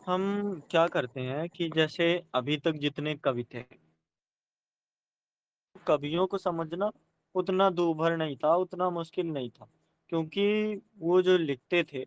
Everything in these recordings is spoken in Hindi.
हम क्या करते हैं कि जैसे अभी तक जितने कवि थे, कवियों को समझना उतना दूभर नहीं था, उतना मुश्किल नहीं था। क्योंकि वो जो लिखते थे,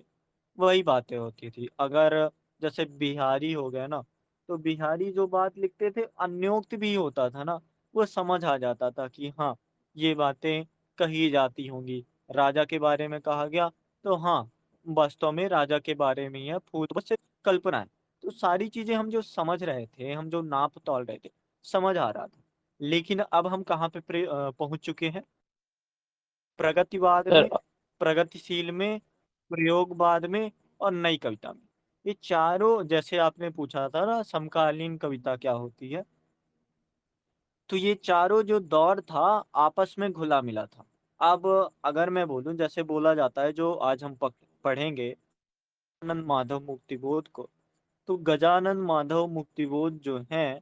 वही बातें होती थी। अगर जैसे बिहारी हो गए ना, तो बिहारी जो बात लिखते थे, अन्योक्त भी होता था ना, वो समझ आ जाता था कि हाँ, ये बातें कही जाती होंगी। राजा के बारे में कहा गया, तो हाँ, वास्तव में राजा के बारे में ही है, भूत बस सिर्फ कल्पना है। तो सारी चीजें हम जो समझ रहे थे, हम जो नाप तौल रहे थे, समझ आ रहा था। लेकिन अब हम कहाँ पे पहुंच चुके हैं? प्रगतिवाद सर। में, प्रगतिशील में, प्रयोगवाद में और नई कविता में। ये चारों, जैसे आपने पूछा था ना समकालीन कविता क्या होती है, तो ये चारों जो दौर था, आपस में घुला मिला था। अब अगर मैं बोलूं, जैसे बोला जाता है, जो आज हम पढ़ेंगे गजानन माधव मुक्तिबोध को, तो गजानन माधव मुक्तिबोध जो हैं,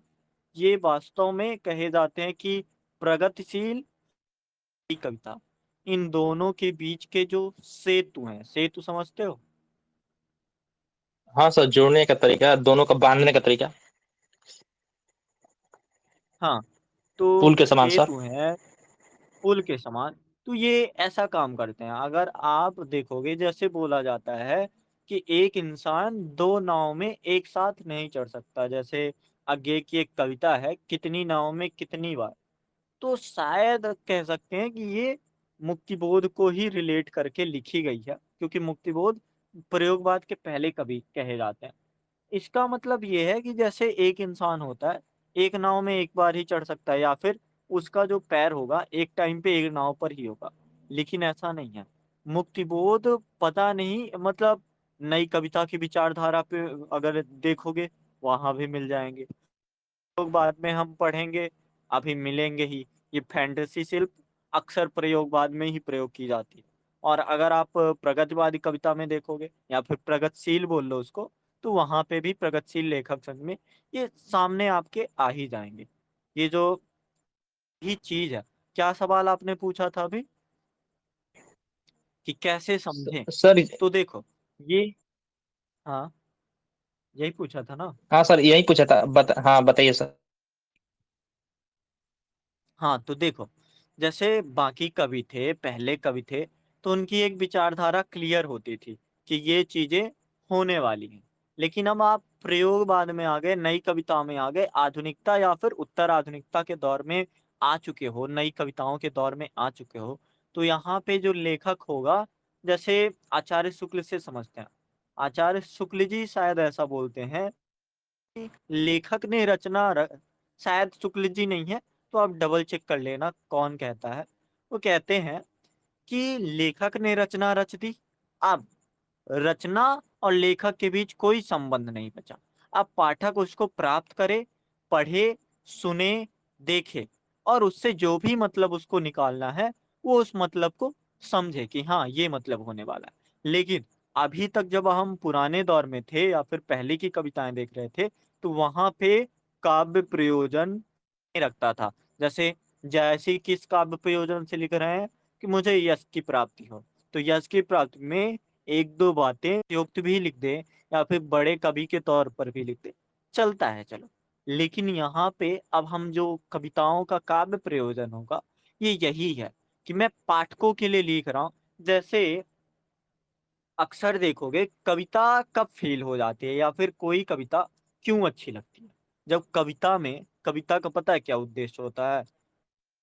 ये वास्तव में कहे जाते हैं कि प्रगतिशील कविता, इन दोनों के बीच के जो सेतु हैं, सेतु समझते हो? हाँ सर, जोड़ने का तरीका, दोनों का बांधने का तरीका। हाँ, तो पुल के समान सर। सेतु हैं पुल के समान। तो ये ऐसा काम करते हैं। अगर आप देखोगे, जैसे बोला जाता है कि एक इंसान दो नाव में एक साथ नहीं चढ़ सकता। जैसे आगे की एक कविता है, कितनी नाव में कितनी बार। तो शायद कह सकते हैं कि ये मुक्तिबोध को ही रिलेट करके लिखी गई है, क्योंकि मुक्तिबोध प्रयोगवाद के पहले कवि कहे जाते हैं। इसका मतलब ये है कि जैसे एक इंसान होता है, एक नाव में एक बार ही चढ़ सकता है, या फिर उसका जो पैर होगा एक टाइम पे एक नाव पर ही होगा। लेकिन ऐसा नहीं है। मुक्तिबोध, पता नहीं, मतलब नई कविता की विचारधारा पे अगर देखोगे, वहां भी मिल जाएंगे। लोग बाद में हम पढ़ेंगे, अभी मिलेंगे ही। ये फैंटेसी शिल्प अक्सर प्रयोगवाद में ही प्रयोग की जाती है। और अगर आप प्रगतिवादी कविता में देखोगे, या फिर प्रगतिशील बोल लो उसको, तो वहां पे भी प्रगतिशील लेखक संघ में ये सामने आपके आ ही जाएंगे। ये जो ही चीज है। क्या सवाल आपने पूछा था अभी, कि कैसे समझें? सर। तो देखो, ये, हाँ, यही पूछा था ना। हाँ सर, यही पूछा था। हाँ बताइए सर। हाँ, तो देखो, जैसे बाकी कवि थे, पहले कवि थे, तो उनकी एक विचारधारा क्लियर होती थी कि ये चीजें होने वाली हैं। लेकिन अब आप प्रयोगवाद में आ गए, नई कविता में आ गए, आधुनिकता या फिर उत्तर आधुनिकता के दौर में आ चुके हो, नई कविताओं के दौर में आ चुके हो। तो यहाँ पे जो लेखक होगा, जैसे आचार्य शुक्ल से समझते हैं। आचार्य शुक्ल जी शायद ऐसा बोलते हैं, लेखक ने शायद शुक्ल जी नहीं है, तो आप डबल चेक कर लेना कौन कहता है। वो कहते हैं कि लेखक ने रचना रच दी। अब रचना और लेखक के बीच कोई संबंध नहीं बचा। अब पाठक उसको प्राप्त करे, पढ़े, सुने, देखे, और उससे जो भी मतलब उसको निकालना है, वो उस मतलब को समझे कि हाँ, ये मतलब होने वाला है। लेकिन अभी तक जब हम पुराने दौर में थे या फिर पहले की कविताएं देख रहे थे, तो वहां पे काव्य प्रयोजन नहीं रखता था। जैसे जैसे किस काव्य प्रयोजन से लिख रहे हैं कि मुझे यश की प्राप्ति हो, तो यश की प्राप्ति में एक दो बातें युक्त भी लिख दे, या फिर बड़े कवि के तौर पर भी लिख दे, चलता है, चलो। लेकिन यहाँ पे अब हम जो कविताओं का काव्य प्रयोजन होगा, ये यही है कि मैं पाठकों के लिए लिख रहा हूँ। जैसे अक्सर देखोगे, कविता कब फेल हो जाती है, या फिर कोई कविता क्यों अच्छी लगती है? जब कविता का पता है क्या उद्देश्य होता है?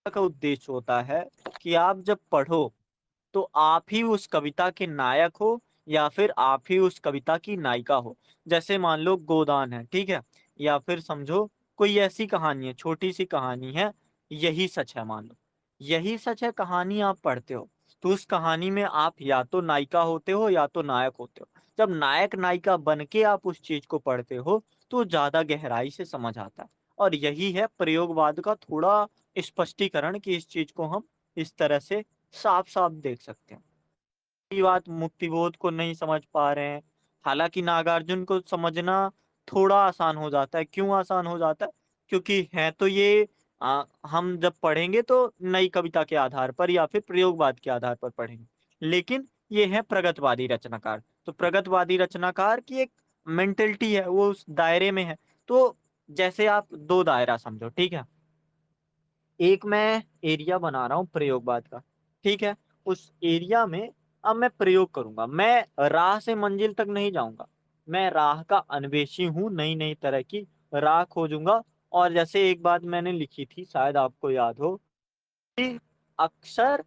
का उद्देश्य होता है कि आप जब पढ़ो, तो आप ही उस कविता के नायक हो, या फिर आप ही उस कविता की नायिका हो। जैसे मान लो गोदान है, ठीक है, या फिर समझो कोई ऐसी कहानी है, छोटी सी कहानी है, यही सच है, मान लो यही सच है, कहानी आप पढ़ते हो, तो उस कहानी में आप या तो नायिका होते हो या तो नायक होते हो। जब नायक नायिका बन के आप उस चीज को पढ़ते हो, तो ज्यादा गहराई से समझ आता है। और यही है प्रयोगवाद का थोड़ा स्पष्टीकरण, कि इस चीज को हम इस तरह से साफ साफ देख सकते हैं। ये बात मुक्तिबोध को नहीं समझ पा रहे हैं। हालांकि नागार्जुन को समझना थोड़ा आसान हो जाता है। क्यों आसान हो जाता है? क्योंकि है तो ये, हम जब पढ़ेंगे तो नई कविता के आधार पर या फिर प्रयोगवाद के आधार पर पढ़ेंगे। लेकिन ये है प्रगतवादी रचनाकार, तो प्रगतवादी रचनाकार की एक मेंटलिटी है वो उस दायरे में है। तो जैसे आप दो दायरा समझो, ठीक है। एक मैं एरिया बना रहा हूँ प्रयोगवाद का, ठीक है। उस एरिया में अब मैं प्रयोग करूंगा, मैं राह से मंजिल तक नहीं जाऊंगा, मैं राह का अन्वेषी हूँ, नई नई तरह की राह खोजूंगा। और जैसे एक बात मैंने लिखी थी, शायद आपको याद हो, कि अक्सर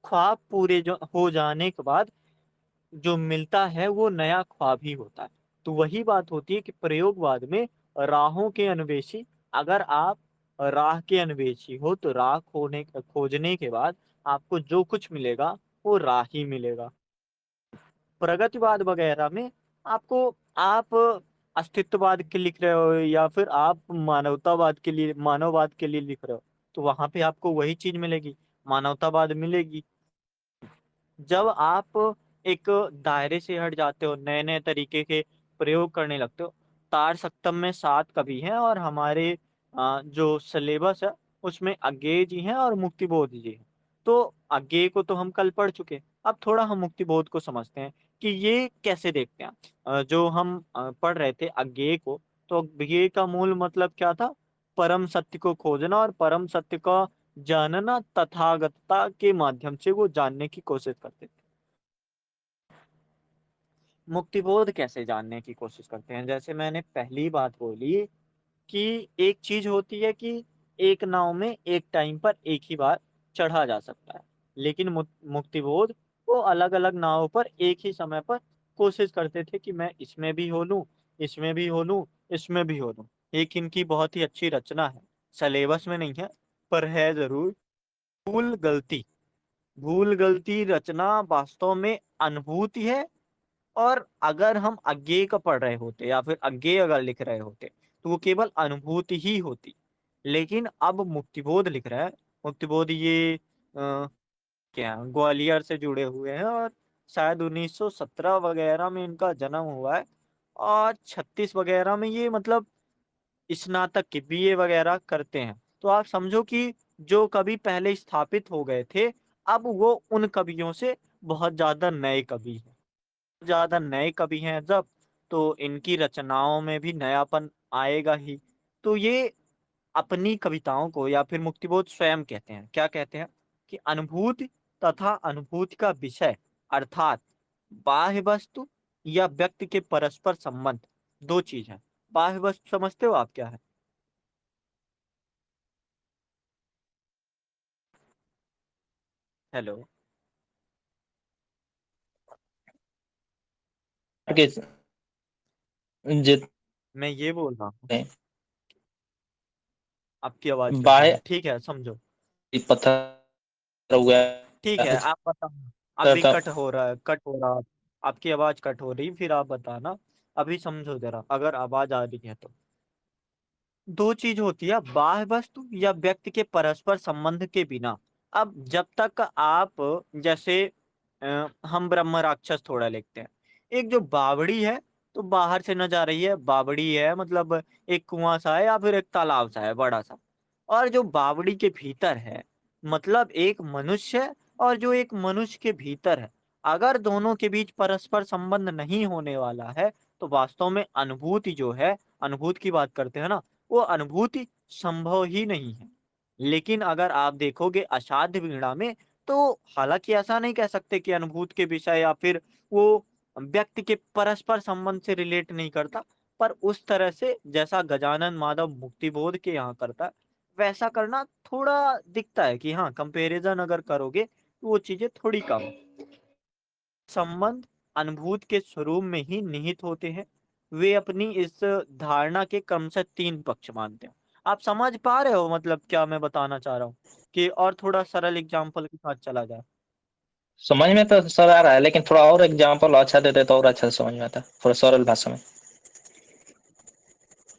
ख्वाब पूरे जो हो जाने के बाद जो मिलता है वो नया ख्वाब ही होता है। तो वही बात होती है कि प्रयोगवाद में राहों के अन्वेषी, अगर आप राह के अन्वेषी हो तो राह खोजने के बाद आपको जो कुछ मिलेगा वो राह ही मिलेगा। प्रगतिवाद वगैरह में आपको, आप अस्तित्ववाद के लिख रहे हो या फिर आप मानवतावाद के लिए, मानववाद के लिए लिख रहे हो, तो वहां पे आपको वही चीज मिलेगी, मानवतावाद मिलेगी। जब आप एक दायरे से हट जाते हो, नए नए तरीके के प्रयोग करने लगते हो, तार सप्तम में 7 कवि हैं और हमारे जो सिलेबस है उसमें अज्ञेय जी हैं और मुक्तिबोध जी हैं। तो अज्ञेय को तो हम कल पढ़ चुके, अब थोड़ा हम मुक्तिबोध को समझते हैं कि ये कैसे देखते हैं। जो हम पढ़ रहे थे अज्ञेय को, तो अज्ञेय का मूल मतलब क्या था? परम सत्य को खोजना और परम सत्य का जानना, तथागतता के माध्यम से वो जानने की कोशिश करते थे। मुक्तिबोध कैसे जानने की कोशिश करते हैं? जैसे मैंने पहली बात बोली कि एक चीज होती है कि एक नाव में एक टाइम पर एक ही बार चढ़ा जा सकता है, लेकिन मुक्तिबोध वो अलग अलग नावों पर एक ही समय पर कोशिश करते थे कि मैं इसमें भी हो लूं, इसमें भी हो लूं, इसमें भी हो लूं। एक इनकी बहुत ही अच्छी रचना है, सिलेबस में नहीं है पर है जरूर, भूल गलती। भूल गलती रचना वास्तव में अनुभूति है। और अगर हम अज्ञेय का पढ़ रहे होते या फिर अज्ञेय अगर लिख रहे होते तो वो केवल अनुभूति ही होती। लेकिन अब मुक्तिबोध लिख रहा है, मुक्तिबोध ये क्या ग्वालियर से जुड़े हुए हैं और शायद 1917 वगैरह में इनका जन्म हुआ है, और 36 वगैरह में ये मतलब स्नातक की बीए वगैरह करते हैं। तो आप समझो कि जो कवि पहले स्थापित हो गए थे, अब वो उन कवियों से बहुत ज्यादा नए कवि हैं, ज्यादा नए कवि हैं जब, तो इनकी रचनाओं में भी नयापन आएगा ही। तो ये अपनी कविताओं को या फिर मुक्तिबोध स्वयं कहते हैं, क्या कहते हैं कि अनुभूति तथा अनुभूति का विषय, अर्थात बाह्य वस्तु या व्यक्ति के परस्पर संबंध, दो चीज है। बाह्य वस्तु समझते हो आप क्या है? हेलो। कि जितने मैं ये बोल रहा हूँ, आपकी आवाज कट रही है, बाह्य ठीक है समझो। पत्थर हुआ, ठीक है, कुछ आप बताओ। अभी करता। कट हो रहा है, कट हो रहा, आपकी आवाज कट हो रही, फिर आप बताना। अभी समझो जरा, अगर आवाज आ रही है तो। दो चीज होती है, बाह्य वस्तु या व्यक्ति के परस्पर संबंध के बिना। अब जब तक आप, जैसे हम ब्रह्म राक्षस थोड़ा लिखते हैं, एक जो बावड़ी है तो बाहर से नजर आ रही है, बावड़ी है मतलब एक कुआं सा है या फिर एक तालाब सा है बड़ा सा। और जो बावड़ी के भीतर है मतलब एक मनुष्य है, और जो एक मनुष्य के भीतर है, अगर दोनों के बीच परस्पर संबंध नहीं होने वाला है तो वास्तव में अनुभूति जो है, अनुभूति की बात करते हैं ना, वो अनुभूति संभव ही नहीं है। लेकिन अगर आप देखोगे अषाढ्य वीणा में, तो हालांकि ऐसा नहीं कह सकते कि अनुभूति के विषय या फिर वो व्यक्ति के परस्पर संबंध से रिलेट नहीं करता, पर उस तरह से जैसा गजानन माधव मुक्तिबोध के यहाँ करता है, वैसा करना थोड़ा दिखता है कि हाँ, कंपैरिजन अगर करोगे तो वो चीजें थोड़ी कम है। संबंध अनुभूत के स्वरूप में ही निहित होते हैं। वे अपनी इस धारणा के क्रम से 3 पक्ष मानते हैं। आप समझ पा रहे हो मतलब क्या मैं बताना चाह रहा हूँ? कि और थोड़ा सरल एग्जांपल के साथ चला जाए। समझ में तो सर आ रहा है, लेकिन थोड़ा और एग्जांपल अच्छा देते तो और अच्छा से समझ में आता, थोड़ा सरल भाषा में।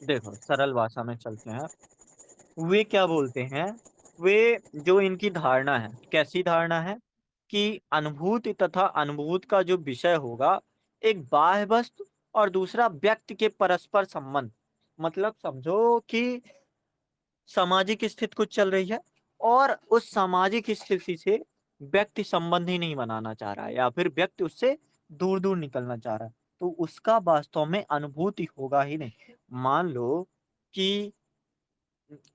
देखो सरल भाषा में चलते हैं। वे क्या बोलते हैं, वे जो इनकी धारणा है, कैसी धारणा है कि अनुभूति तथा अनुभूत का जो विषय होगा, एक बाह्य वस्तु और दूसरा व्यक्ति के परस्पर संबंध। मतलब समझो कि सामाजिक स्थिति कुछ चल रही है और उस सामाजिक स्थिति से व्यक्ति संबंध ही नहीं बनाना चाह रहा है या फिर व्यक्ति उससे दूर दूर निकलना चाह रहा है, तो उसका वास्तव में अनुभूति होगा ही नहीं। मान लो कि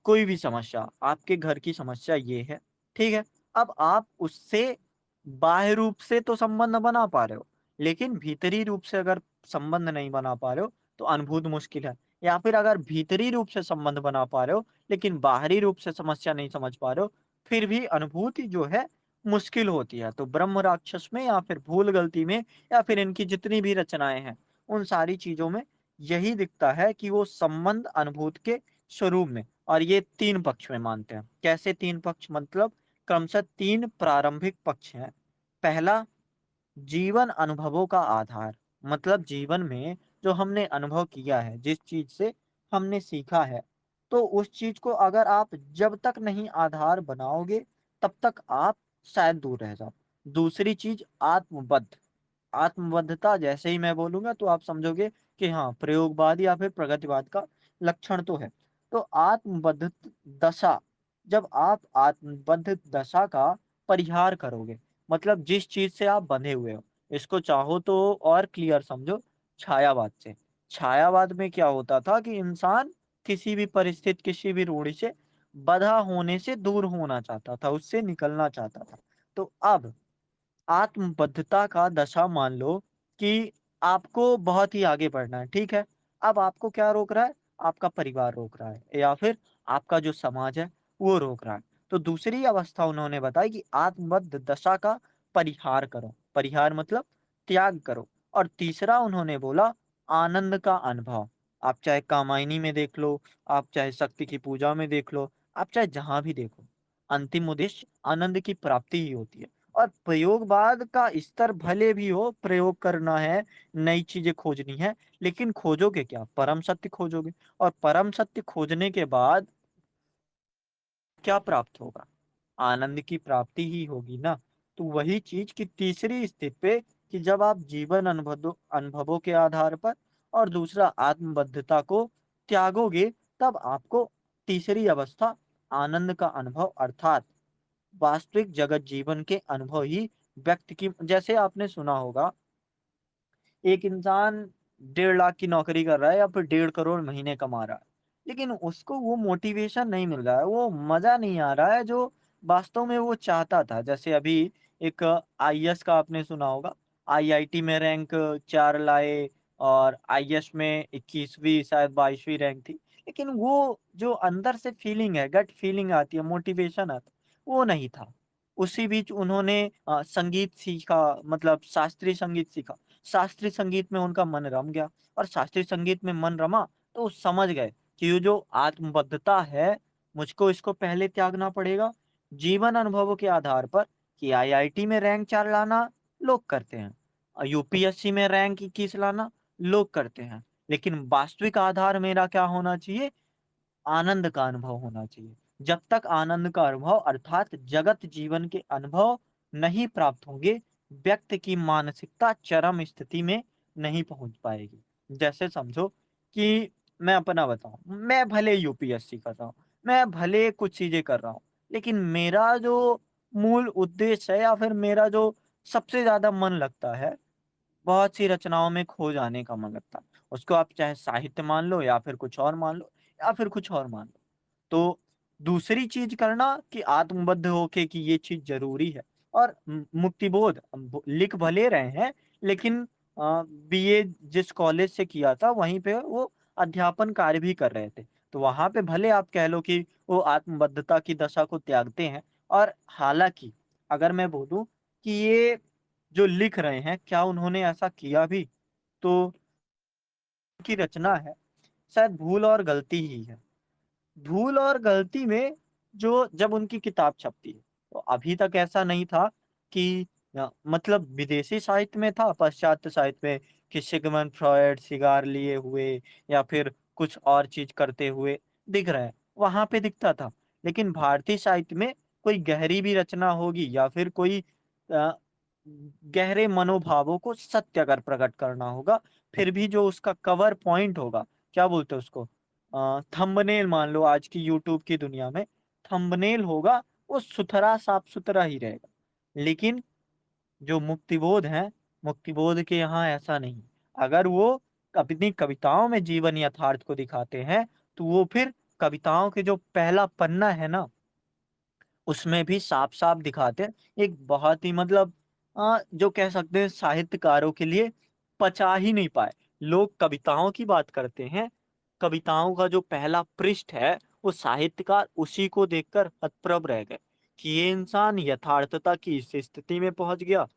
कोई भी समस्या, आपके घर की समस्या ये है, ठीक है? अब आप उससे बाह्य रूप से तो संबंध बना पा रहे हो, लेकिन भीतरी रूप से अगर संबंध नहीं बना पा रहे हो, तो अनुभूत मुश्किल है। या फिर अगर भीतरी रूप से संबंध बना पा रहे हो, लेकिन बाहरी रूप से समस्या नहीं समझ पा रहे हो, फिर भी अनुभूति जो है मुश्किल होती है। तो ब्रह्म राक्षस में या फिर भूल-गलती में या फिर इनकी जितनी भी रचनाएँ हैं, उन सारी चीज़ों में यही दिखता है कि वो संबंध अनुभूत के स्वरूप में, और ये 3 पक्ष में मानते हैं। कैसे 3 पक्ष? मतलब क्रमशः 3 प्रारंभिक पक्ष हैं। पहला, जीवन अनुभवों का आधार, मतलब जीवन में जो हमने अनुभव किया है, जिस चीज़ से हमने सीखा है, तो उस चीज़ को अगर आप जब तक नहीं आधार बनाओगे, तब तक आप शायद दूर रह जाओ। दूसरी चीज़ आत्मबद्ध। आत्मबद्धता जैसे ही मैं बोलूँगा तो आप समझोगे कि हाँ, प्रयोगवाद या फिर प्रगतिवाद का लक्षण तो है। तो आत्मबद्ध दशा, जब आप आत्मबद्ध दशा का परिहार करोगे, मतलब जिस चीज़ से आप बंधे हुए हो, इसको चाहो तो और क्लियर समझो छायावाद से। छायावाद में क्या होता था कि इंसान किसी भी परिस्थिति, किसी भी रूढ़ि से बँधा होने से दूर होना चाहता था, उससे निकलना चाहता था। तो अब आत्मबद्धता का दशा मान लो कि आपको बहुत ही आगे बढ़ना है, ठीक है? अब आपको क्या रोक रहा है? आपका परिवार रोक रहा है या फिर आपका जो समाज है, वो रोक रहा है। तो दूसरी अवस्था उन्होंने बताई कि आत्मबद्ध दशा का परिहार करो। परिहार मतलब त्याग करो। और तीसरा उन्होंने बोला आनंद का अनुभव। आप चाहे कामायनी में देख लो, आप चाहे शक्ति की पूजा में देख लो, आप चाहे जहाँ भी देखो, अंतिम उद्देश्य आनंद की प्राप्ति ही होती है। और प्रयोगवाद का स्तर भले भी हो, प्रयोग करना है, नई चीज़ें खोजनी है, लेकिन खोजोगे क्या? परम सत्य खोजोगे, और परम सत्य खोजने के बाद क्या प्राप्त होगा? आनंद की प्राप्ति ही होगी ना। तो वही चीज़ की तीसरी स्थिति पे कि जब आप जीवन अनुभवों के आधार पर और दूसरा आत्मबद्धता को त्यागोगे, तब आपको तीसरी अवस्था आनंद का अनुभव, अर्थात वास्तविक जगत जीवन के अनुभव ही व्यक्ति की, जैसे आपने सुना होगा, एक इंसान 1.5 लाख की नौकरी कर रहा है या फिर 1.5 करोड़ महीने कमा रहा है, लेकिन उसको वो मोटिवेशन नहीं मिल रहा है, वो मज़ा नहीं आ रहा है जो वास्तव में वो चाहता था। जैसे अभी एक आईएएस का आपने सुना होगा, आईआईटी में रैंक 4 लाए और आईएएस में 21वीं शायद 22वीं रैंक थी। लेकिन वो जो अंदर से फीलिंग है, गट फीलिंग आती है, मोटिवेशन आता है, वो नहीं था। उसी बीच उन्होंने संगीत सीखा, मतलब शास्त्रीय संगीत सीखा। शास्त्रीय संगीत में उनका मन रम गया, और शास्त्रीय संगीत में मन रमा तो वो समझ गए कि ये जो आत्मबद्धता है, मुझको इसको पहले त्यागना पड़ेगा। जीवन अनुभवों के आधार पर कि आईआईटी में रैंक 4 लाना लोग करते हैं, यूपीएससी में रैंक 21 लाना लोग करते हैं, लेकिन वास्तविक आधार मेरा क्या होना चाहिए? आनंद का अनुभव होना चाहिए। जब तक आनंद का अनुभव, अर्थात जगत जीवन के अनुभव नहीं प्राप्त होंगे, व्यक्ति की मानसिकता चरम स्थिति में नहीं पहुंच पाएगी। जैसे समझो कि मैं अपना बताऊं, मैं भले यूपीएससी कर रहा हूं, मैं भले कुछ चीजें कर रहा हूं, लेकिन मेरा जो मूल उद्देश्य है या फिर मेरा जो सबसे ज्यादा मन लगता है, बहुत सी रचनाओं में खो जाने का मन लगता है। उसको आप चाहे साहित्य मान लो या फिर कुछ और मान लो या फिर कुछ और मान लो। तो दूसरी चीज़ करना कि आत्मबद्ध होके कि ये चीज़ ज़रूरी है, और मुक्तिबोध लिख भले रहे हैं, लेकिन बीए जिस कॉलेज से किया था वहीं पे वो अध्यापन कार्य भी कर रहे थे। तो वहाँ पे भले आप कह लो कि वो आत्मबद्धता की दशा को त्यागते हैं, और हालाँकि अगर मैं बोलूँ कि ये जो लिख रहे हैं, क्या उन्होंने ऐसा किया भी? तो की रचना है, शायद भूल और गलती ही है। भूल और गलती में जो जब उनकी किताब छपती है, तो अभी तक ऐसा नहीं था कि मतलब विदेशी साहित्य में था, पाश्चात्य साहित्य में कि सिगमंड फ्रॉयड सिगार लिए हुए या फिर कुछ और चीज़ करते हुए दिख रहे हैं, वहाँ पे दिखता था। लेकिन भारतीय साहित्य में कोई गहरी भी रचना होगी या फिर कोई अ, गहरे मनोभावों को सत्य अगर प्रकट करना होगा, फिर भी जो उसका कवर पॉइंट होगा, क्या बोलते हैं उसको? थंबनेल मान लो, आज की यूट्यूब की दुनिया में थंबनेल होगा, वो सुथरा साफ-सुथरा ही रहेगा। लेकिन जो मुक्तिबोध है, मुक्तिबोध के यहाँ ऐसा नहीं। अगर वो अपनी कविताओं में जीवन यथार्थ को दिखाते हैं, तो वो फिर कविताओं के जो पहला पन्ना है ना, उसमें भी साफ-साफ दिखाते हैं। एक बहुत ही मतलब जो कह सकते हैं साहित्यकारों के लिए पचा ही नहीं पाए। लोग कविताओं की बात करते हैं, कविताओं का जो पहला पृष्ठ है, वो साहित्यकार उसी को देखकर हतप्रभ रह गए कि ये इंसान यथार्थता की इस स्थिति में पहुँच गया।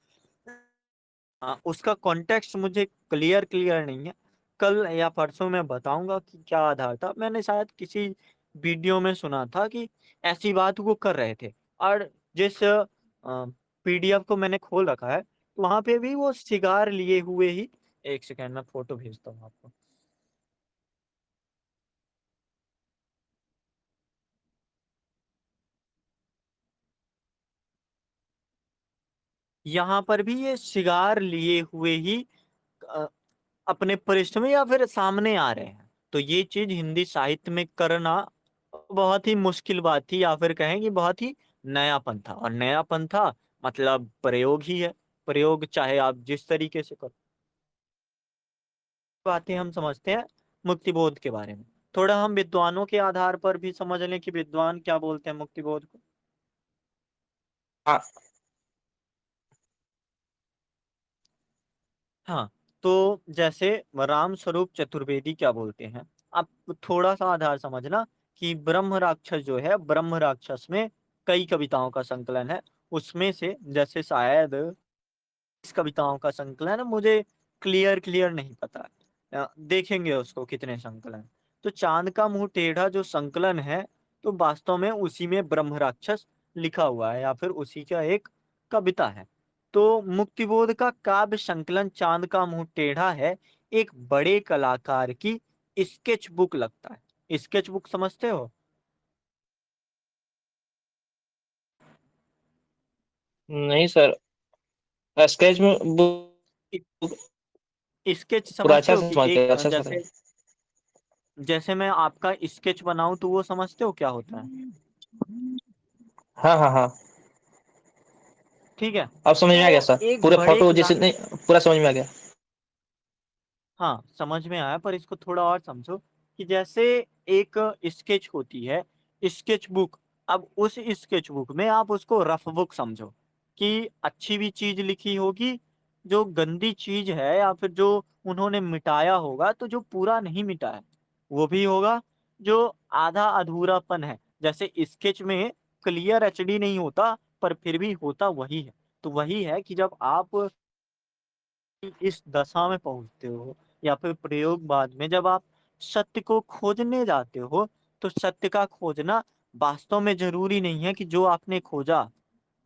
उसका कॉन्टेक्स्ट मुझे क्लियर नहीं है। कल या परसों मैं बताऊँगा कि क्या आधार था। मैंने शायद किसी वीडियो में सुना था कि ऐसी बात वो कर रहे थे, और जिस पीडीएफ को मैंने खोल रखा है, वहाँ पे भी वो सिगार लिए हुए ही। 1 सेकंड में फ़ोटो भेजता हूँ आपको। यहाँ पर भी ये सिगार लिए हुए ही अ, अपने पृष्ठ में या फिर सामने आ रहे हैं। तो ये चीज़ हिंदी साहित्य में करना बहुत ही मुश्किल बात थी, या फिर कहें कि बहुत ही नयापन था, और नयापन था मतलब प्रयोग ही है। प्रयोग चाहे आप जिस तरीके से करो। बातें हम समझते हैं मुक्तिबोध के बारे में। थोड़ा हम विद्वानों के आधार पर भी समझ लें कि विद्वान क्या बोलते हैं मुक्तिबोध को। हाँ। हाँ, तो जैसे राम स्वरूप चतुर्वेदी क्या बोलते हैं, आप थोड़ा-सा आधार समझना कि ब्रह्म राक्षस जो है, ब्रह्म राक्षस में कई कविताओं का संकलन है। उसमें से जैसे शायद इस कविताओं का संकलन है, मुझे क्लियर नहीं पता। देखेंगे उसको कितने संकलन। तो चाँद का मुँह टेढ़ा जो संकलन है, तो वास्तव में उसी में ब्रह्म राक्षस लिखा हुआ है, या फिर उसी का एक कविता है। तो मुक्तिबोध का काव्य संकलन चाँद का मुँह टेढ़ा है, एक बड़े कलाकार की स्केच बुक लगता है। स्केच बुक समझते हो? नहीं सर, स्केच में स्केच पूरा समझते अच्छा हो से कि समझते एक हैं, अच्छा सर। जैसे जैसे मैं आपका स्केच बनाऊँ तो वो समझते हो क्या होता है? हाँ, हाँ, हाँ। ठीक है? अब समझ में आ गया तो सर, एक पूरे बड़े फोटो कला जैसे नहीं, पूरा समझ में आ गया। हाँ, समझ में आया, पर इसको थोड़ा और समझो कि जैसे एक स्केच होती है, स्केच बुक। अब उस स्केच बुक में आप उसको रफ बुक समझो कि अच्छी भी चीज़ लिखी होगी, जो गंदी चीज़ है या फिर जो उन्होंने मिटाया होगा, तो जो पूरा नहीं मिटा है, वो भी होगा, जो आधा अधूरापन है। जैसे स्केच में क्लियर एचडी नहीं होता, पर फिर भी होता वही है। तो वही है कि जब आप इस दशा में पहुँचते हो, या फिर प्रयोग बाद में जब आप सत्य को खोजने जाते हो, तो सत्य का खोजना वास्तव में ज़रूरी नहीं है कि जो आपने खोजा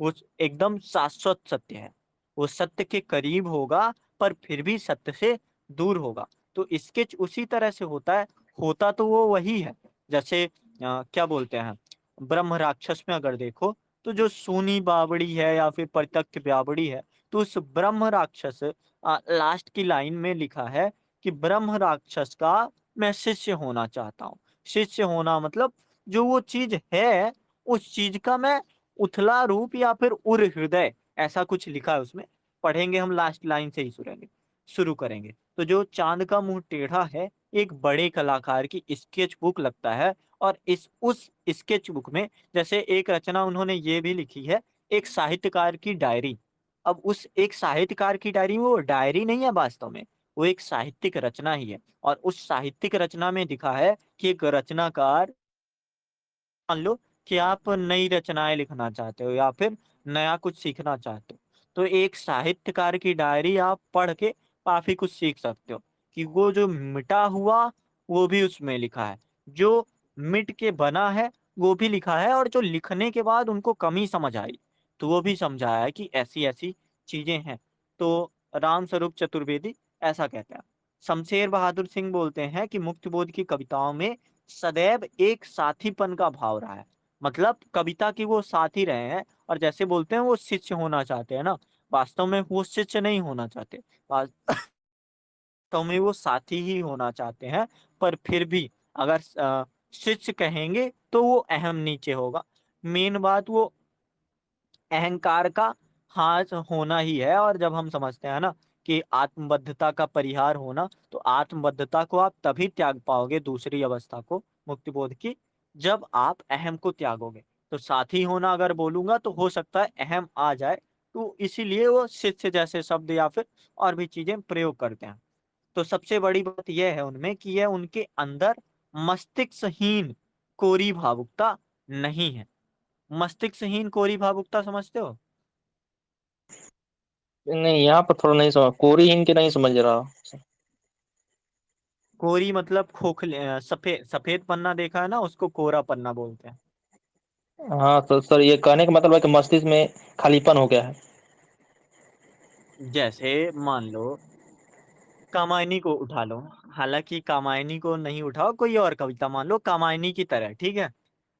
वो एकदम शाश्वत सत्य है। वो सत्य के करीब होगा, पर फिर भी सत्य से दूर होगा। तो स्केच उसी तरह से होता है, होता तो वो वही है। जैसे क्या बोलते हैं, ब्रह्म राक्षस में अगर देखो, तो जो सूनी बावड़ी है या फिर परित्यक्त बावड़ी है, तो उस ब्रह्म राक्षस लास्ट की लाइन में लिखा है कि ब्रह्म राक्षस का मैं शिष्य होना चाहता हूँ। शिष्य होना मतलब जो वो चीज़ है, उस चीज़ का मैं उथला रूप या फिर उर हृदय, ऐसा कुछ लिखा है उसमें। पढ़ेंगे हम, लास्ट लाइन से ही शुरू करेंगे। तो जो चाँद का मुँह टेढ़ा है, एक बड़े कलाकार की स्केच बुक लगता है, और इस उस स्केच बुक में जैसे एक रचना उन्होंने ये भी लिखी है, एक साहित्यकार की डायरी। अब उस एक साहित्यकार की डायरी, वो डायरी नहीं है वास्तव में, वो एक साहित्यिक रचना ही है। और उस साहित्यिक रचना में लिखा है कि एक रचनाकार, मान लो कि आप नई रचनाएँ लिखना चाहते हो या फिर नया कुछ सीखना चाहते हो, तो एक साहित्यकार की डायरी आप पढ़ के काफ़ी कुछ सीख सकते हो कि वो जो मिटा हुआ, वो भी उसमें लिखा है। जो मिट के बना है, वो भी लिखा है, और जो लिखने के बाद उनको कमी समझ आई, तो वो भी समझाया है कि ऐसी-ऐसी चीज़ें हैं। तो राम स्वरूप चतुर्वेदी ऐसा कहते हैं। शमशेर बहादुर सिंह बोलते हैं कि मुक्तिबोध की कविताओं में सदैव एक साथीपन का भाव रहा है। मतलब कविता की वो साथी रहे हैं, और जैसे बोलते हैं वो शिष्य होना चाहते हैं ना, वास्तव में वो शिष्य नहीं होना चाहते। वास्तव में वो साथी ही होना चाहते हैं, पर फिर भी अगर शिष्य कहेंगे तो वो अहम नीचे होगा। मेन बात वो अहंकार का हाँ होना ही है। और जब हम समझते हैं ना कि आत्मबद्धता का परिहार होना, तो आत्मबद्धता को आप तभी त्याग पाओगे, दूसरी अवस्था को मुक्तिबोध की, जब आप अहम को त्यागोगे। तो साथी होना अगर बोलूंगा तो हो सकता है अहम आ जाए, तो इसीलिए वो शिष्य जैसे शब्द या फिर और भी चीजें प्रयोग करते हैं। तो सबसे बड़ी बात यह है उनमें कि यह उनके अंदर मस्तिष्कहीन कोरी भावुकता नहीं है। मस्तिष्कहीन कोरी भावुकता समझते हो? नहीं, यहाँ पर थोड़ा नहीं समझ, कोरी इनकी नहीं समझ रहा। कोरी मतलब खोखले, सफेद सफेद पन्ना देखा है ना, उसको कोरा पन्ना बोलते हैं। हाँ तो सर, ये कहने का मतलब है कि मस्तिष्क में खालीपन हो गया है। जैसे मान लो कामायनी को उठा लो, हालांकि कामायनी को नहीं उठाओ, कोई और कविता मान लो कामायनी की तरह, ठीक है।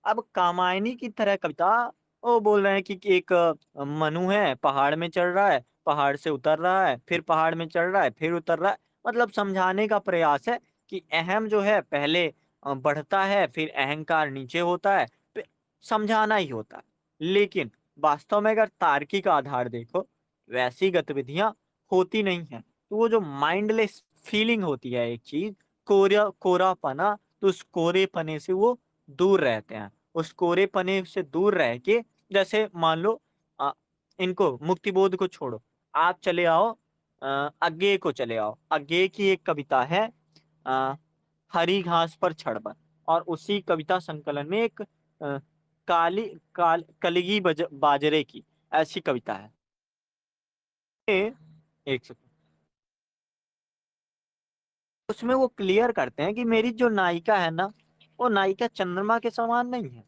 अब कामायनी की तरह कविता, वो बोल रहे हैं कि एक मनु है, पहाड़ में चढ़ रहा है, पहाड़ से उतर रहा है, फिर पहाड़ में चढ़ रहा है, फिर उतर रहा है। मतलब समझाने का प्रयास है कि अहम जो है पहले बढ़ता है, फिर अहंकार नीचे होता है, फिर समझाना ही होता है। लेकिन वास्तव में अगर तार्किक आधार देखो, वैसी गतिविधियां होती नहीं है। तो वो जो माइंडलेस फीलिंग होती है एक चीज, कोरापना, तो उस कोरेपने से वो दूर रहते हैं। उस कोरेपने से दूर रह के, जैसे मान लो अ, इनको मुक्तिबोध को छोड़ो, आप चले आओ अज्ञेय को चले आओ। अज्ञेय की एक कविता है अ, हरी घास पर छड़बर, और उसी कविता संकलन में एक काली कलगी बाजरे की ऐसी कविता है। एक सेकंड, उसमें वो क्लियर करते हैं कि मेरी जो नायिका है ना, वो नायिका चंद्रमा के समान नहीं है।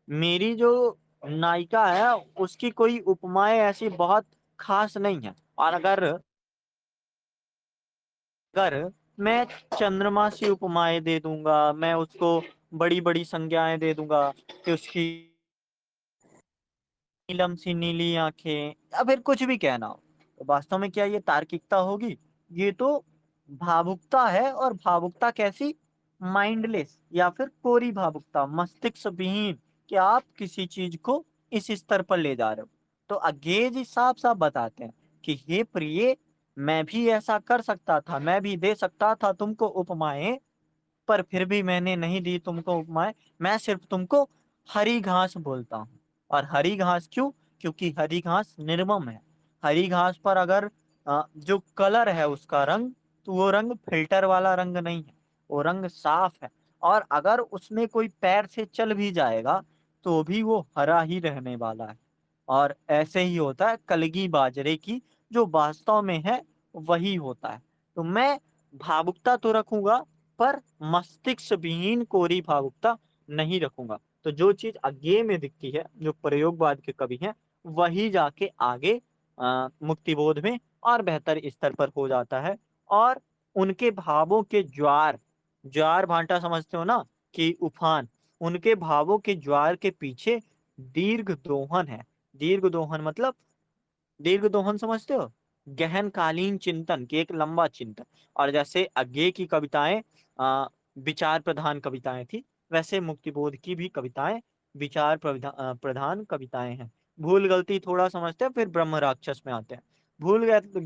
मेरी जो नायिका है उसकी कोई उपमाएं ऐसी बहुत खास नहीं है। और अगर अगर मैं चंद्रमा से उपमाएं दे दूंगा, मैं उसको बड़ी बड़ी संज्ञाएं दे दूंगा कि उसकी नीलम सी नीली आंखें, या फिर कुछ भी कहना हो, तो वास्तव में क्या ये तार्किकता होगी? ये तो भावुकता है। और भावुकता कैसी? माइंडलेस या फिर कोरी भावुकता, मस्तिष्क विहीन, कि आप किसी चीज को इस स्तर पर ले जा रहे हो। तो अज्ञेय जी साफ साफ बताते हैं कि हे प्रिय, मैं भी ऐसा कर सकता था, मैं भी दे सकता था तुमको उपमाएं, पर फिर भी मैंने नहीं दी तुमको उपमाएं। मैं सिर्फ तुमको हरी घास बोलता हूँ। और हरी घास क्यों? क्योंकि हरी घास निर्मम है। हरी घास पर अगर जो कलर है उसका रंग, तो वो रंग फिल्टर वाला रंग नहीं है, वो रंग साफ है। और अगर उसमें कोई पैर से चल भी जाएगा तो भी वो हरा ही रहने वाला है। और ऐसे ही होता है कलगी बाजरे की, जो वास्तव में है वही होता है। तो मैं भावुकता तो रखूंगा, पर मस्तिष्क विहीन कोरी भावुकता नहीं रखूंगा। तो जो चीज अज्ञेय में दिखती है, जो प्रयोगवाद के कवि हैं, वही जाके आगे मुक्तिबोध में और बेहतर स्तर पर हो जाता है। और उनके भावों के ज्वार, ज्वार भांटा समझते हो ना, कि उफान, उनके भावों के ज्वार के पीछे दीर्घ दोहन है। दीर्घ दोहन मतलब, दीर्घ दोहन समझते हो? गहन कालीन चिंतन की, एक लंबा चिंतन। और जैसे अज्ञेय की कविताएं विचार प्रधान कविताएं थी, वैसे मुक्तिबोध की भी कविताएं विचार प्रधान कविताएं हैं। भूल गलती थोड़ा समझते हैं, फिर ब्रह्म राक्षस में आते हैं।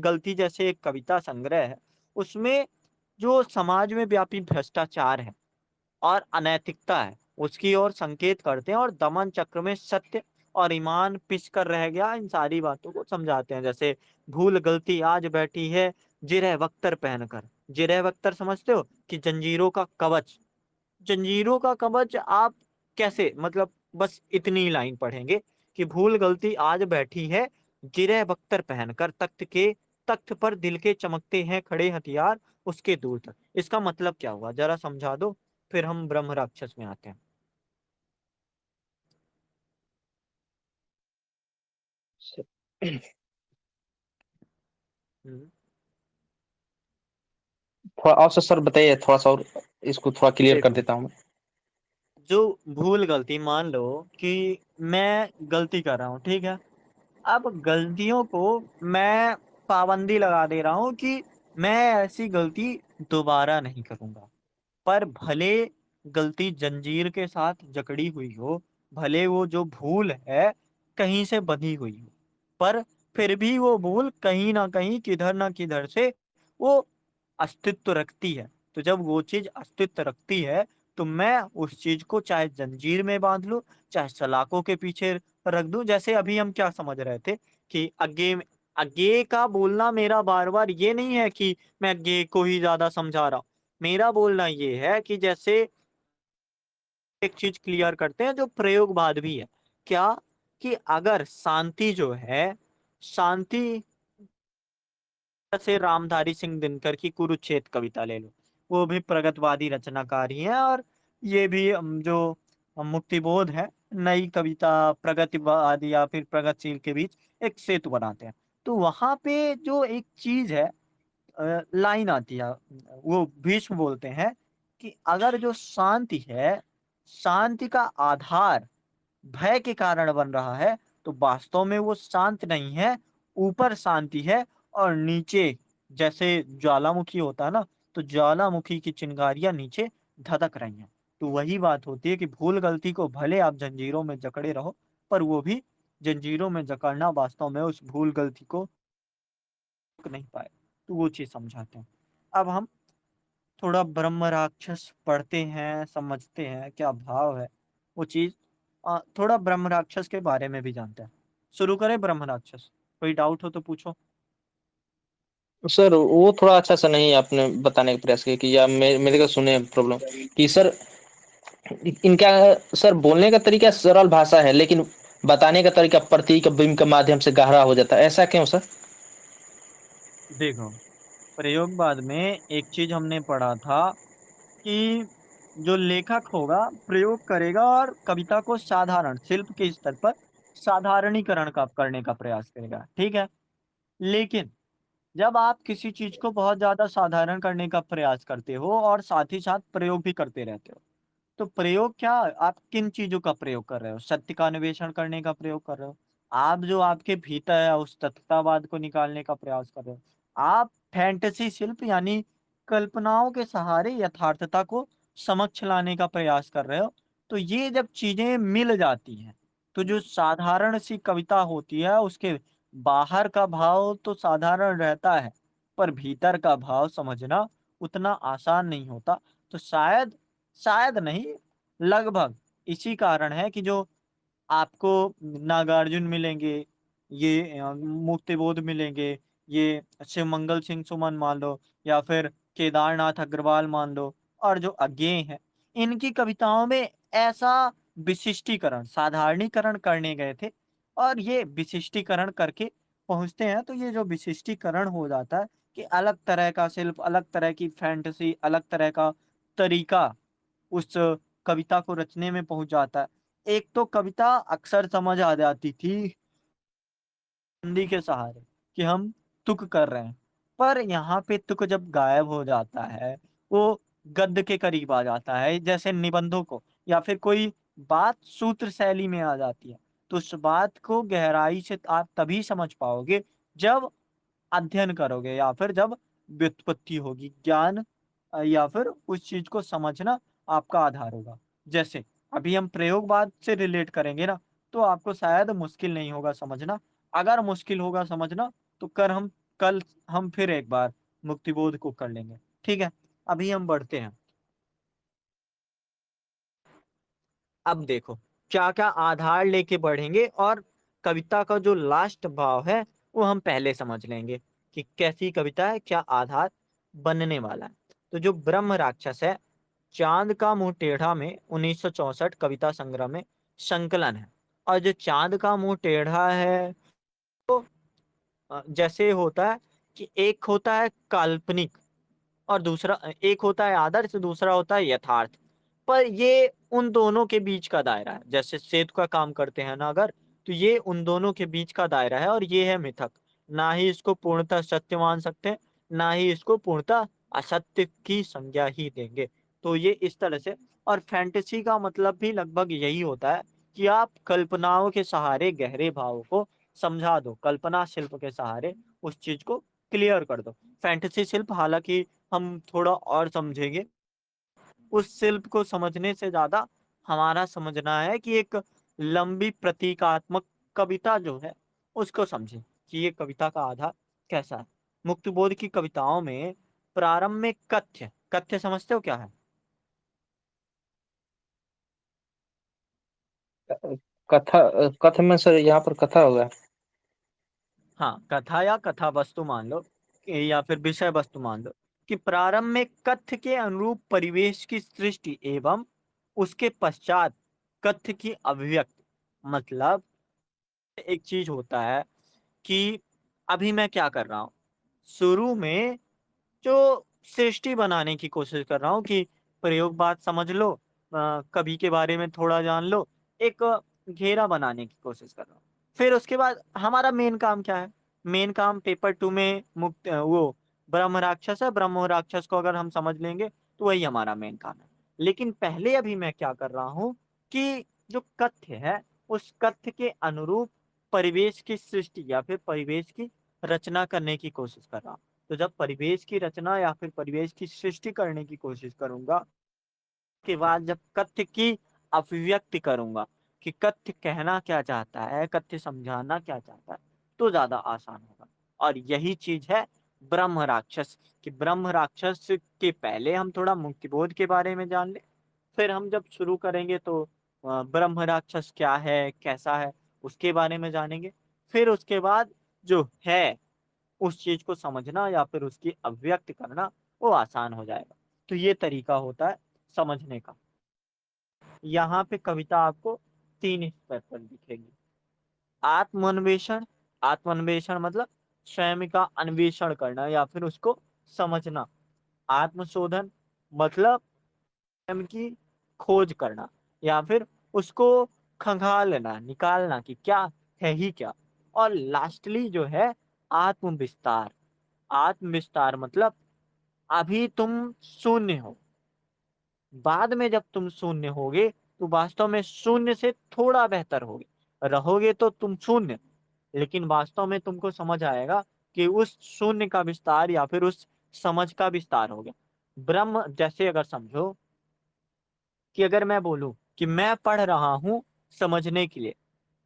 गलती जैसे एक कविता संग्रह है, उसमें जो समाज में व्यापी भ्रष्टाचार है और अनैतिकता है उसकी ओर संकेत करते हैं, और दमन चक्र में सत्य और ईमान पिस कर रह गया, इन सारी बातों को समझाते हैं। जैसे भूल गलती आज बैठी है जिरह बख्तर पहनकर। जिरह बख्तर समझते हो? कि जंजीरों का कवच। जंजीरों का कवच आप कैसे, मतलब बस इतनी लाइन पढ़ेंगे कि भूल गलती आज बैठी है जिरह बख्तर पहनकर, तख्त पर दिल के चमकते हैं खड़े हथियार उसके दूर तक। इसका मतलब क्या हुआ जरा समझा दो, फिर हम ब्रह्म राक्षस में आते हैं। हम्म, थोड़ा और सर बताइए, थोड़ा सा और इसको थोड़ा क्लियर कर देखो, देता हूँ। जो भूल गलती, मान लो कि मैं गलती कर रहा हूँ, ठीक है। अब गलतियों को मैं पाबंदी लगा दे रहा हूँ कि मैं ऐसी गलती दोबारा नहीं करूंगा। पर भले गलती जंजीर के साथ जकड़ी हुई हो, भले वो जो भूल है कहीं से बंधी हुई हो, पर फिर भी वो भूल कहीं ना कहीं किधर ना किधर से वो अस्तित्व रखती है। तो जब वो चीज अस्तित्व रखती है, तो मैं उस चीज को चाहे जंजीर में बांध लूं, चाहे सलाखों के पीछे रख दूं। जैसे अभी हम क्या समझ रहे थे कि अज्ञे का बोलना मेरा बार बार ये नहीं है कि मैं अज्ञे को ही ज्यादा समझा रहा हूं। मेरा बोलना ये है कि जैसे एक चीज क्लियर करते हैं जो प्रयोगवाद भी है, क्या, कि अगर शांति जो है, शांति, से रामधारी सिंह दिनकर की कुरुक्षेत्र कविता ले लो, वो भी प्रगतवादी रचनाकार ही है, और ये भी जो मुक्तिबोध है, नई कविता प्रगतिवादी या फिर प्रगतिशील के बीच एक सेतु बनाते हैं। तो वहां पे जो एक चीज है, लाइन आती है, वो भीष्म बोलते हैं कि अगर जो शांति है, शांति का आधार भय के कारण बन रहा है, तो वास्तव में वो शांत नहीं है, ऊपर शांति है और नीचे जैसे ज्वालामुखी होता है ना, तो ज्वालामुखी की चिंगारियां नीचे धधक रही हैं। तो वही बात होती है कि भूल गलती को भले आप जंजीरों में जकड़े रहो, पर वो भी जंजीरों में जकड़ना वास्तव में उस भूल गलती को रोक नहीं पाए। तो वो चीज समझाते हैं। अब हम थोड़ा ब्रह्म राक्षस पढ़ते हैं, समझते हैं क्या भाव है वो चीज, थोड़ा ब्रह्म राक्षस के बारे में भी जानते हैं। शुरू करें ब्रह्म राक्षस? कोई डाउट हो तो पूछो। सर वो थोड़ा अच्छा सा नहीं आपने बताने का प्रयास किया कि या मेरे को सुने प्रॉब्लम कि सर इनका सर बोलने का तरीका सरल भाषा है लेकिन बताने का तरीका प्रतीक बिंब के माध्यम से गहरा हो जाता है, ऐसा क्यों सर? देखो, प्रयोगवाद में एक चीज हमने पढ़ा था कि जो लेखक होगा प्रयोग करेगा और कविता को साधारण शिल्प के स्तर पर साधारणीकरण का करने का प्रयास करेगा, ठीक है। लेकिन जब आप किसी चीज को बहुत ज्यादा साधारण करने का प्रयास करते हो और साथ ही साथ प्रयोग भी करते रहते हो, तो प्रयोग क्या, आप किन चीजों का प्रयोग कर रहे हो? सत्य का अन्वेषण करने का प्रयोग कर रहे हो, आप जो आपके भीतर है उस तत्ववाद को निकालने का प्रयास कर रहे हो, आप फैंटेसी शिल्प यानी कल्पनाओं के सहारे यथार्थता को समक्ष लाने का प्रयास कर रहे हो। तो ये जब चीजें मिल जाती हैं, तो जो साधारण सी कविता होती है उसके बाहर का भाव तो साधारण रहता है, पर भीतर का भाव समझना उतना आसान नहीं होता। तो शायद, शायद नहीं, लगभग इसी कारण है कि जो आपको नागार्जुन मिलेंगे, ये मुक्तिबोध मिलेंगे, ये शिवमंगल सिंह सुमन मान लो, या फिर केदारनाथ अग्रवाल मान लो, और जो अज्ञेय हैं, इनकी कविताओं में ऐसा विशिष्टीकरण साधारणीकरण करने गए थे, और ये विशिष्टीकरण करके पहुंचते हैं। तो ये जो विशिष्टीकरण हो जाता है कि अलग तरह का शिल्प, अलग तरह की फैंटेसी, अलग तरह का तरीका उस कविता को रचने में पहुंच जाता है। एक तो कविता अक्सर समझ आ जाती थी हिंदी के सहारे कि हम तुक कर रहे हैं, पर यहाँ पे तुक जब गायब हो जाता है, वो गद्य के करीब आ जाता है, जैसे निबंधों को, या फिर कोई बात सूत्र शैली में आ जाती है, तो उस बात को गहराई से आप तभी समझ पाओगे जब अध्ययन करोगे, या फिर जब व्युत्पत्ति होगी, ज्ञान या फिर उस चीज को समझना आपका आधार होगा। जैसे अभी हम प्रयोगवाद से रिलेट करेंगे ना, तो आपको शायद मुश्किल नहीं होगा समझना। अगर मुश्किल होगा समझना, तो कल हम फिर एक बार मुक्तिबोध को कर लेंगे, ठीक है। अभी हम बढ़ते हैं। अब देखो क्या क्या आधार लेके बढ़ेंगे, और कविता का जो लास्ट भाव है वो हम पहले समझ लेंगे कि कैसी कविता है, क्या आधार बनने वाला है। तो जो ब्रह्म राक्षस है, चांद का मुंह टेढ़ा में 1964 कविता संग्रह में संकलन है। और जो चांद का मुंह टेढ़ा है, जैसे होता है कि एक होता है काल्पनिक, और दूसरा, एक होता है आदर्श, दूसरा होता है यथार्थ। पर ये उन दोनों के बीच का दायरा है, जैसे सेतु का काम करते हैं ना अगर, तो ये उन दोनों के बीच का दायरा है, और ये है मिथक। ना ही इसको पूर्णतः सत्य मान सकते हैं, ना ही इसको पूर्णतः असत्य की संज्ञा ही देंगे। तो ये इस तरह से। और फैंटेसी का मतलब भी लगभग यही होता है कि आप कल्पनाओं के सहारे गहरे भावों को समझा दो, कल्पना शिल्प के सहारे उस चीज को क्लियर कर दो। फैंटेसी शिल्प हालांकि हम थोड़ा और समझेंगे, उस शिल्प को समझने से ज्यादा हमारा समझना है कि एक लंबी प्रतीकात्मक कविता जो है उसको समझें, कि ये कविता का आधार कैसा है। मुक्तिबोध की कविताओं में प्रारंभ में कथ्य, कथ्य समझते हो क्या है? कथा, कथ में सर यहाँ पर कथा होगा। हाँ, कथा या कथा वस्तु मान लो, या फिर विषय वस्तु मान लो, कि प्रारंभ में कथ्य के अनुरूप परिवेश की सृष्टि एवं उसके पश्चात कथ्य की अभिव्यक्ति। मतलब एक चीज होता है कि अभी मैं क्या कर रहा हूं, शुरू में जो सृष्टि बनाने की कोशिश कर रहा हूँ कि प्रयोग बात समझ लो, कवि के बारे में थोड़ा जान लो, एक घेरा बनाने की कोशिश कर रहा हूँ। फिर उसके बाद हमारा मेन काम क्या है? मेन काम पेपर 2 में मुक्त वो ब्रह्म राक्षस है, ब्रह्म राक्षस को अगर हम समझ लेंगे तो वही हमारा मेन काम है। लेकिन पहले अभी मैं क्या कर रहा हूँ कि जो कथ्य है उस कथ्य के अनुरूप परिवेश की सृष्टि या फिर परिवेश की रचना करने की कोशिश कर रहा हूँ। तो जब परिवेश की रचना या फिर परिवेश की सृष्टि करने की कोशिश करूंगा, के बाद जब कथ्य की अभिव्यक्ति करूंगा कि कथ्य कहना क्या चाहता है, कथ्य समझाना क्या चाहता है, तो ज्यादा आसान होगा। और यही चीज है ब्रह्म राक्षस, कि ब्रह्म राक्षस के पहले हम थोड़ा मुक्तिबोध के बारे में जान ले, फिर हम जब शुरू करेंगे तो ब्रह्म राक्षस क्या है, कैसा है, उसके बारे में जानेंगे। फिर उसके बाद जो है उस चीज को समझना या फिर उसकी अभिव्यक्त करना वो आसान हो जाएगा। तो ये तरीका होता है समझने का। यहाँ पे कविता आपको 3 स्तर पर दिखेगी। आत्मान्वेषण, आत्मान्वेषण मतलब स्वयं का अन्वेषण करना या फिर उसको समझना। आत्मशोधन मतलब स्वयं की खोज करना या फिर उसको खंगालना, निकालना कि क्या है ही क्या। और लास्टली जो है आत्म विस्तार। आत्म विस्तार मतलब अभी तुम शून्य हो, बाद में जब तुम शून्य होगे तो वास्तव में शून्य से थोड़ा बेहतर होगे। रहोगे तो तुम शून्य, लेकिन वास्तव में तुमको समझ आएगा कि उस शून्य का विस्तार या फिर उस समझ का विस्तार हो गया। ब्रह्म जैसे अगर समझो कि अगर मैं बोलूं कि मैं पढ़ रहा हूं समझने के लिए,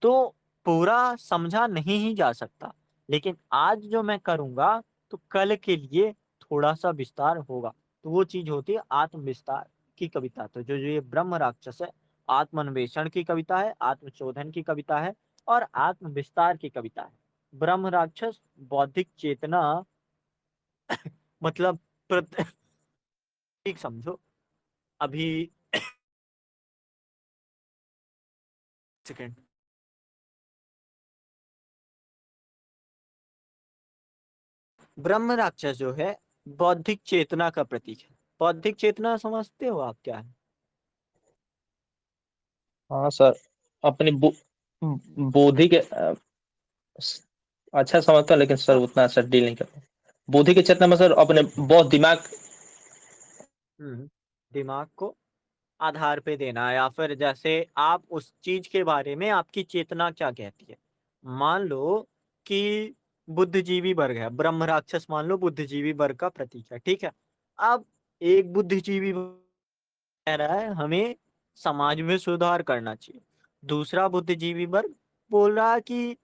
तो पूरा समझा नहीं ही जा सकता, लेकिन आज जो मैं करूंगा तो कल के लिए थोड़ा सा विस्तार होगा। तो वो चीज होती है आत्म विस्तार की कविता। तो जो जो ये ब्रह्म राक्षस है, आत्मान्वेषण की कविता है, आत्मशोधन की कविता है और आत्म विस्तार की कविता है। ब्रह्म राक्षस बौद्धिक चेतना मतलब प्रत्येक समझो अभी। सेकेंड। ब्रह्म राक्षस जो है बौद्धिक चेतना का प्रतीक है। बौद्धिक चेतना समझते हो आप क्या है? हाँ सर, अपनी बोधि के अच्छा समझता हूँ, लेकिन सर हाँ। उतना अच्छा डील नहीं करता। बोधि के चेतना में सर अपने बहुत दिमाग। दिमाग को आधार पे देना या फिर जैसे आप उस चीज के बारे में आपकी चेतना क्या कहती है। मान लो कि बुद्धिजीवी वर्ग है, ब्रह्म राक्षस मान लो बुद्धिजीवी वर्ग का प्रतीक है, ठीक है। अब एक बुद्धिजीवी कह रहा है हमें समाज में सुधार करना चाहिए, दूसरा बुद्धिजीवी वर्ग बोल रहा है कि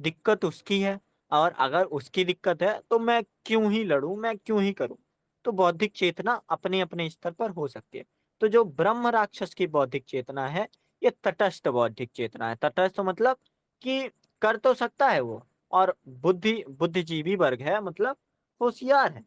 दिक्कत उसकी है, और अगर उसकी दिक्कत है तो मैं क्यों ही लड़ूं, मैं क्यों ही करूं। तो बौद्धिक चेतना अपने अपने स्तर पर हो सकती है। तो जो ब्रह्म राक्षस की बौद्धिक चेतना है ये तटस्थ बौद्धिक चेतना है। तटस्थ मतलब कि कर तो सकता है वो, और बुद्धिजीवी वर्ग है मतलब होशियार है।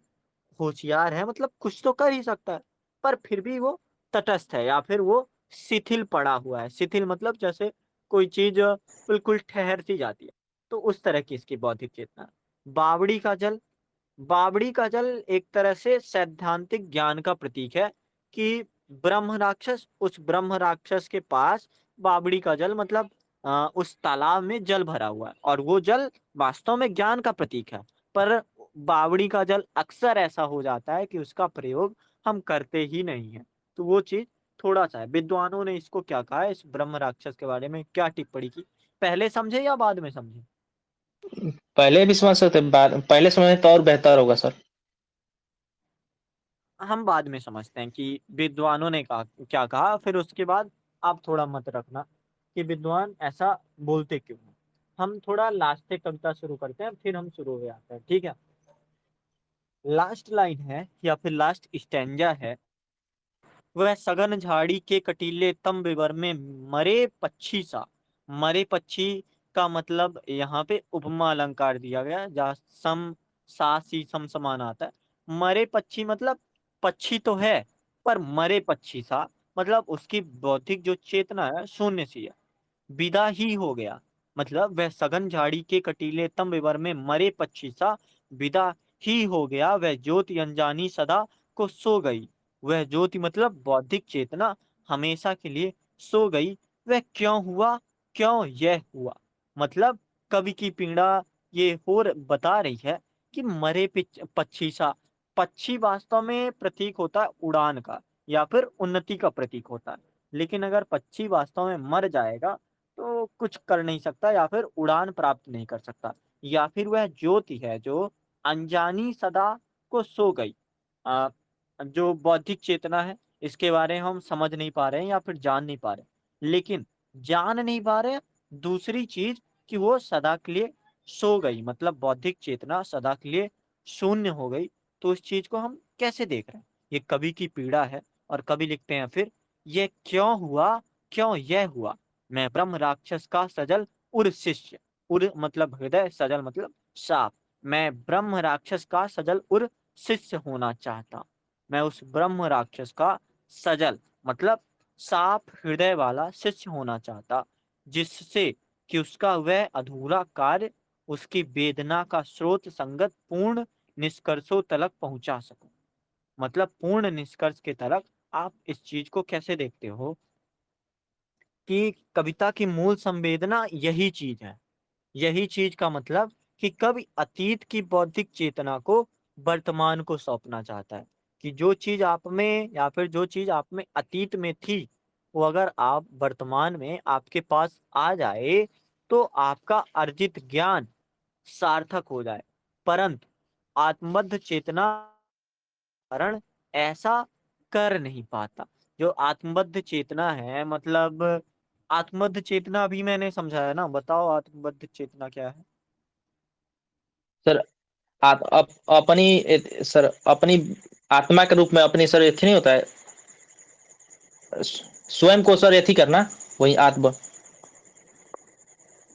होशियार है मतलब कुछ तो कर ही सकता है, पर फिर भी वो तटस्थ है या फिर वो शिथिल पड़ा हुआ है। शिथिल मतलब जैसे कोई चीज बिल्कुल ठहर सी जाती है, तो उस तरह की इसकी बौद्धिक चेतना है। बावड़ी का जल, बावड़ी का जल एक तरह से सैद्धांतिक ज्ञान का प्रतीक है कि ब्रह्म राक्षस, उस ब्रह्म राक्षस के पास बावड़ी का जल मतलब उस तालाब में जल भरा हुआ है और वो जल वास्तव में ज्ञान का प्रतीक है। पर बावड़ी का जल अक्सर ऐसा हो जाता है कि उसका प्रयोग हम करते ही नहीं है। तो वो चीज थोड़ा सा है। विद्वानों ने इसको क्या कहा है, इस ब्रह्म राक्षस के बारे में क्या टिप्पणी की, पहले समझे या बाद में समझे? पहले भी समझ सकते हैं, पहले समझे तो और बेहतर होगा सर। हम बाद में समझते हैं कि विद्वानों ने कहा क्या कहा, फिर उसके बाद आप थोड़ा मत रखना कि विद्वान ऐसा बोलते क्यों हैं। हम थोड़ा लास्ट से कविता शुरू करते हैं, फिर हम शुरू हो जाते हैं, ठीक है। लास्ट लाइन है या फिर लास्ट स्टैंजा है, वह सघन झाड़ी के कटीले तम विवर में मरे पक्षी सा। मरे पक्षी का मतलब यहाँ पे उपमा अलंकार दिया गया है, जहाँ सम सा सी सम समान आता है। मरे पक्षी मतलब पक्षी तो है, पर मरे पक्षी सा मतलब उसकी बौद्धिक जो चेतना है शून्य सी है। विदा ही हो गया मतलब वह सघन झाड़ी के कटीले तम विवर में मरे पक्षी सा विदा ही हो गया, वह ज्योति अनजानी सदा को सो गई। वह ज्योति मतलब बौद्धिक चेतना हमेशा के लिए सो गई। वह क्यों हुआ, क्यों यह हुआ, मतलब कवि की पीड़ा ये बता रही है कि मरे पक्षी सा। पक्षी वास्तव में प्रतीक होता है उड़ान का या फिर उन्नति का प्रतीक होता है, लेकिन अगर पक्षी वास्तव में मर जाएगा तो कुछ कर नहीं सकता या फिर उड़ान प्राप्त नहीं कर सकता। या फिर वह ज्योति है जो अनजानी सदा को सो गई। आ, जो बौद्धिक चेतना है इसके बारे में हम समझ नहीं पा रहे हैं या फिर जान नहीं पा रहे, लेकिन जान नहीं पा रहे हैं दूसरी चीज कि वो सदा के लिए सो गई, मतलब बौद्धिक चेतना सदा के लिए शून्य हो गई। तो इस चीज को हम कैसे देख रहे हैं, ये कवि की पीड़ा है। और कवि लिखते हैं फिर, ये क्यों हुआ, क्यों यह हुआ, मैं ब्रह्म राक्षस का सजल उर शिष्य। उर मतलब हृदय, सजल मतलब साप। मैं ब्रह्म राक्षस का सजल उर शिष्य होना चाहता। मैं उस ब्रह्म राक्षस का सजल मतलब साफ हृदय वाला शिष्य होना चाहता, जिससे कि उसका वह अधूरा कार्य, उसकी वेदना का स्रोत संगत पूर्ण निष्कर्षों तलक पहुंचा सकूं। मतलब पूर्ण निष्कर्ष के तलक आप इस चीज को कैसे देखते हो कि कविता की मूल संवेदना यही चीज है। यही चीज का मतलब कि कवि अतीत की बौद्धिक चेतना को वर्तमान को सौंपना चाहता है, कि जो चीज आप में या फिर जो चीज आप में अतीत में थी वो अगर आप वर्तमान में आपके पास आ जाए तो आपका अर्जित ज्ञान सार्थक हो जाए। परंतु आत्मबद्ध चेतना कारण ऐसा कर नहीं पाता। जो आत्मबद्ध चेतना है मतलब आत्मबद्ध चेतना अभी मैंने समझाया ना, बताओ आत्मबद्ध चेतना क्या है। सर सर अपनी आत्मा के रूप में अपनी सर एथी नहीं होता है, स्वयं को सर एथी करना, वही आत्म।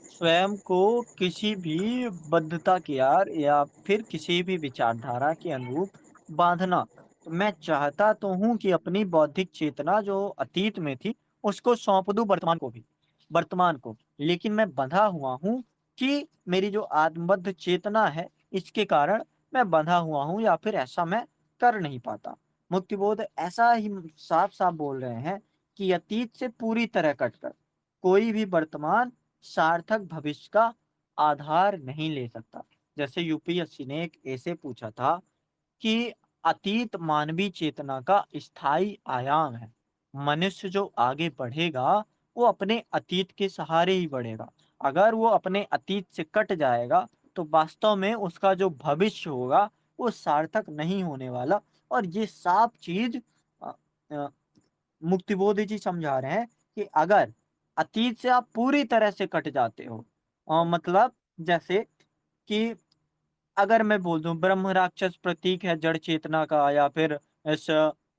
स्वयं को किसी भी बद्धता के यार या फिर किसी भी विचारधारा के अनुरूप बांधना। तो मैं चाहता तो हूं कि अपनी बौद्धिक चेतना जो अतीत में थी उसको सौंप दूं वर्तमान को भी, वर्तमान को, लेकिन मैं बंधा हुआ हूं कि मेरी जो आत्मबद्ध चेतना है इसके कारण मैं बंधा हुआ हूं या फिर ऐसा मैं कर नहीं पाता। मुक्तिबोध ऐसा ही साफ साफ बोल रहे हैं कि अतीत से पूरी तरह कटकर कोई भी वर्तमान सार्थक भविष्य का आधार नहीं ले सकता। जैसे यूपीएससी ने एक ऐसे पूछा था कि अतीत मानवीय चेतना का स्थायी आयाम है। मनुष्य जो आगे बढ़ेगा वो अपने अतीत के सहारे ही बढ़ेगा। अगर वो अपने अतीत से कट जाएगा तो वास्तव में उसका जो भविष्य होगा वो सार्थक नहीं होने वाला। और ये साफ चीज अ, अ, मुक्तिबोध जी समझा रहे हैं कि अगर अतीत से आप पूरी तरह से कट जाते हो, मतलब जैसे कि अगर मैं बोल दूं ब्रह्म राक्षस प्रतीक है जड़ चेतना का या फिर इस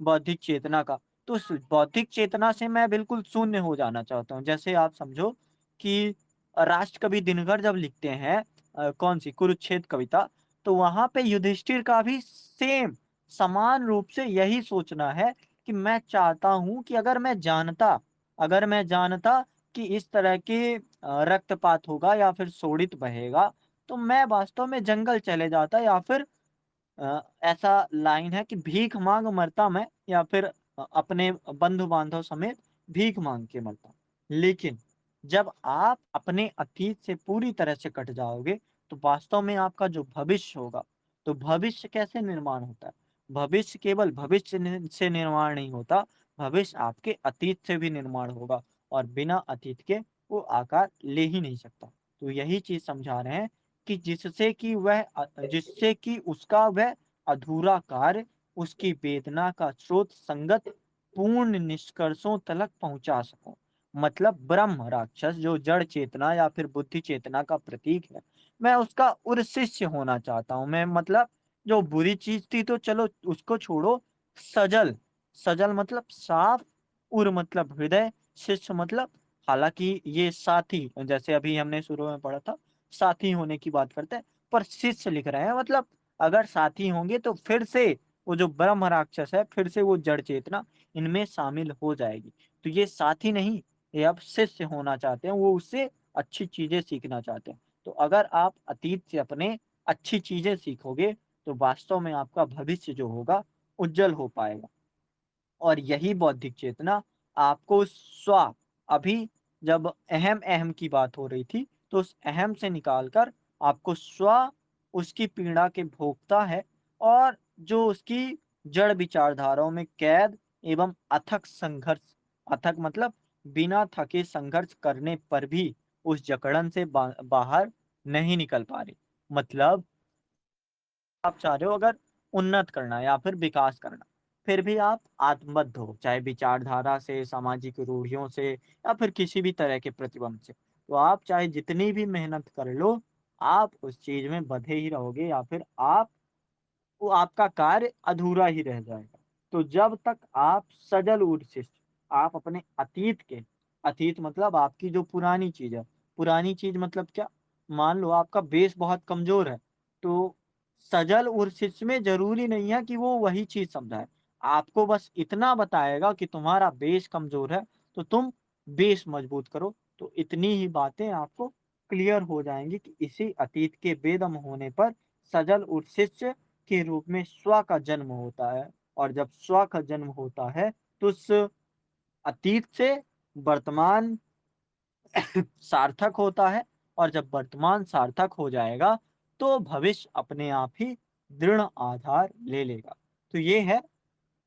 बौद्धिक चेतना का, तो उस बौद्धिक चेतना से मैं बिल्कुल शून्य हो जाना चाहता हूँ। जैसे आप समझो कि राष्ट्रकवि दिनकर जब लिखते हैं कौन सी कुरुक्षेत्र कविता, तो वहां पे युधिष्ठिर का भी सेम समान रूप से यही सोचना है कि मैं चाहता हूं कि अगर मैं जानता कि इस तरह के रक्तपात होगा या फिर शोणित बहेगा तो मैं वास्तव में जंगल चले जाता या फिर ऐसा लाइन है कि भीख मांग मरता मैं या फिर अपने बंधु बांधव समेत भीख मांग के मरता। लेकिन जब आप अपने अतीत से पूरी तरह से कट जाओगे तो वास्तव में आपका जो भविष्य होगा, तो भविष्य कैसे निर्माण होता है, भविष्य केवल भविष्य से निर्माण नहीं होता, भविष्य आपके अतीत से भी निर्माण होगा और बिना अतीत के वो आकार ले ही नहीं सकता। तो यही चीज समझा रहे हैं कि जिससे कि उसका वह अधूरा कार्य उसकी वेदना का स्रोत संगत पूर्ण निष्कर्षों तलक पहुंचा सको। मतलब ब्रह्म राक्षस जो जड़ चेतना या फिर बुद्धि चेतना का प्रतीक है, मैं उसका उर शिष्य होना चाहता हूँ। मैं मतलब जो बुरी चीज थी तो चलो उसको छोड़ो। सजल, सजल मतलब साफ, उर मतलब हृदय, शिष्य मतलब, हालांकि ये साथी, जैसे अभी हमने शुरू में पढ़ा था साथी होने की बात करते हैं, पर शिष्य लिख रहे हैं, मतलब अगर साथी होंगे तो फिर से वो जो ब्रह्म राक्षस है फिर से वो जड़ चेतना इनमें शामिल हो जाएगी। तो ये साथी नहीं, ये अब शिष्य होना चाहते हैं, वो उससे अच्छी चीजें सीखना चाहते हैं। तो अगर आप अतीत से अपने अच्छी चीजें सीखोगे तो वास्तव में आपका भविष्य जो होगा उज्जवल हो पाएगा। और यही बौद्धिक चेतना आपको स्व, अभी जब अहम अहम की बात हो रही थी तो उस अहम से निकालकर आपको स्व, उसकी पीड़ा के भोगता है, और जो उसकी जड़ विचारधाराओं में कैद एवं अथक संघर्ष, अथक मतलब बिना थके संघर्ष करने पर भी उस जकड़न से बाहर नहीं निकल पा रही। मतलब आप चाह रहे हो अगर उन्नत करना या फिर विकास करना, फिर भी आप आत्मबद्ध हो, चाहे विचारधारा से, सामाजिक रूढ़ियों से या फिर किसी भी तरह के प्रतिबंध से, तो आप चाहे जितनी भी मेहनत कर लो, आप उस चीज में बंधे ही रहोगे या फिर आप, वो आपका कार्य अधूरा ही रह जाएगा। तो जब तक आप सजल ऊर्जित, आप अपने अतीत के, अतीत मतलब आपकी जो पुरानी चीज है, पुरानी चीज मतलब क्या, मान लो आपका बेस बहुत कमजोर है, तो सजल ऊर्जित में जरूरी नहीं है कि वो वही चीज समझाए, आपको बस इतना बताएगा कि तुम्हारा बेस कमजोर है तो तुम बेस मजबूत करो। तो इतनी ही बातें आपको क्लियर हो जाएंगी कि इसी अतीत के बेदम होने पर सजल ऊर्जित के रूप में स्व का जन्म होता है। और जब स्व का जन्म होता है तो उस अतीत से वर्तमान सार्थक होता है, और जब वर्तमान सार्थक हो जाएगा तो भविष्य अपने आप ही दृढ़ आधार ले लेगा। तो ये है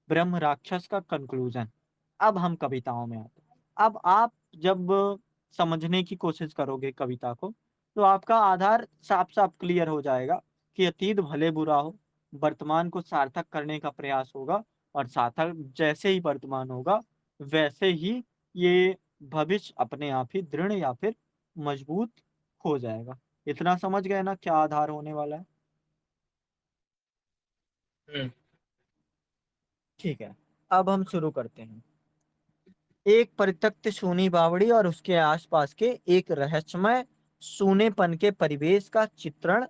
ब्रह्म राक्षस का कंक्लूजन। अब हम कविताओं में आते हैं। अब आप जब समझने की कोशिश करोगे कविता को, तो आपका आधार साफ साफ क्लियर हो जाएगा कि अतीत भले बुरा हो, वर्तमान को सार्थक करने का प्रयास होगा, और सार्थक जैसे ही वर्तमान होगा वैसे ही ये भविष्य अपने आप ही दृढ़ या फिर मजबूत हो जाएगा। इतना समझ गए ना क्या आधार होने वाला है? हम्म। ठीक है, अब हम शुरू करते हैं। एक परित्यक्त सूनी बावड़ी और उसके आसपास के एक रहस्यमय सूनेपन के परिवेश का चित्रण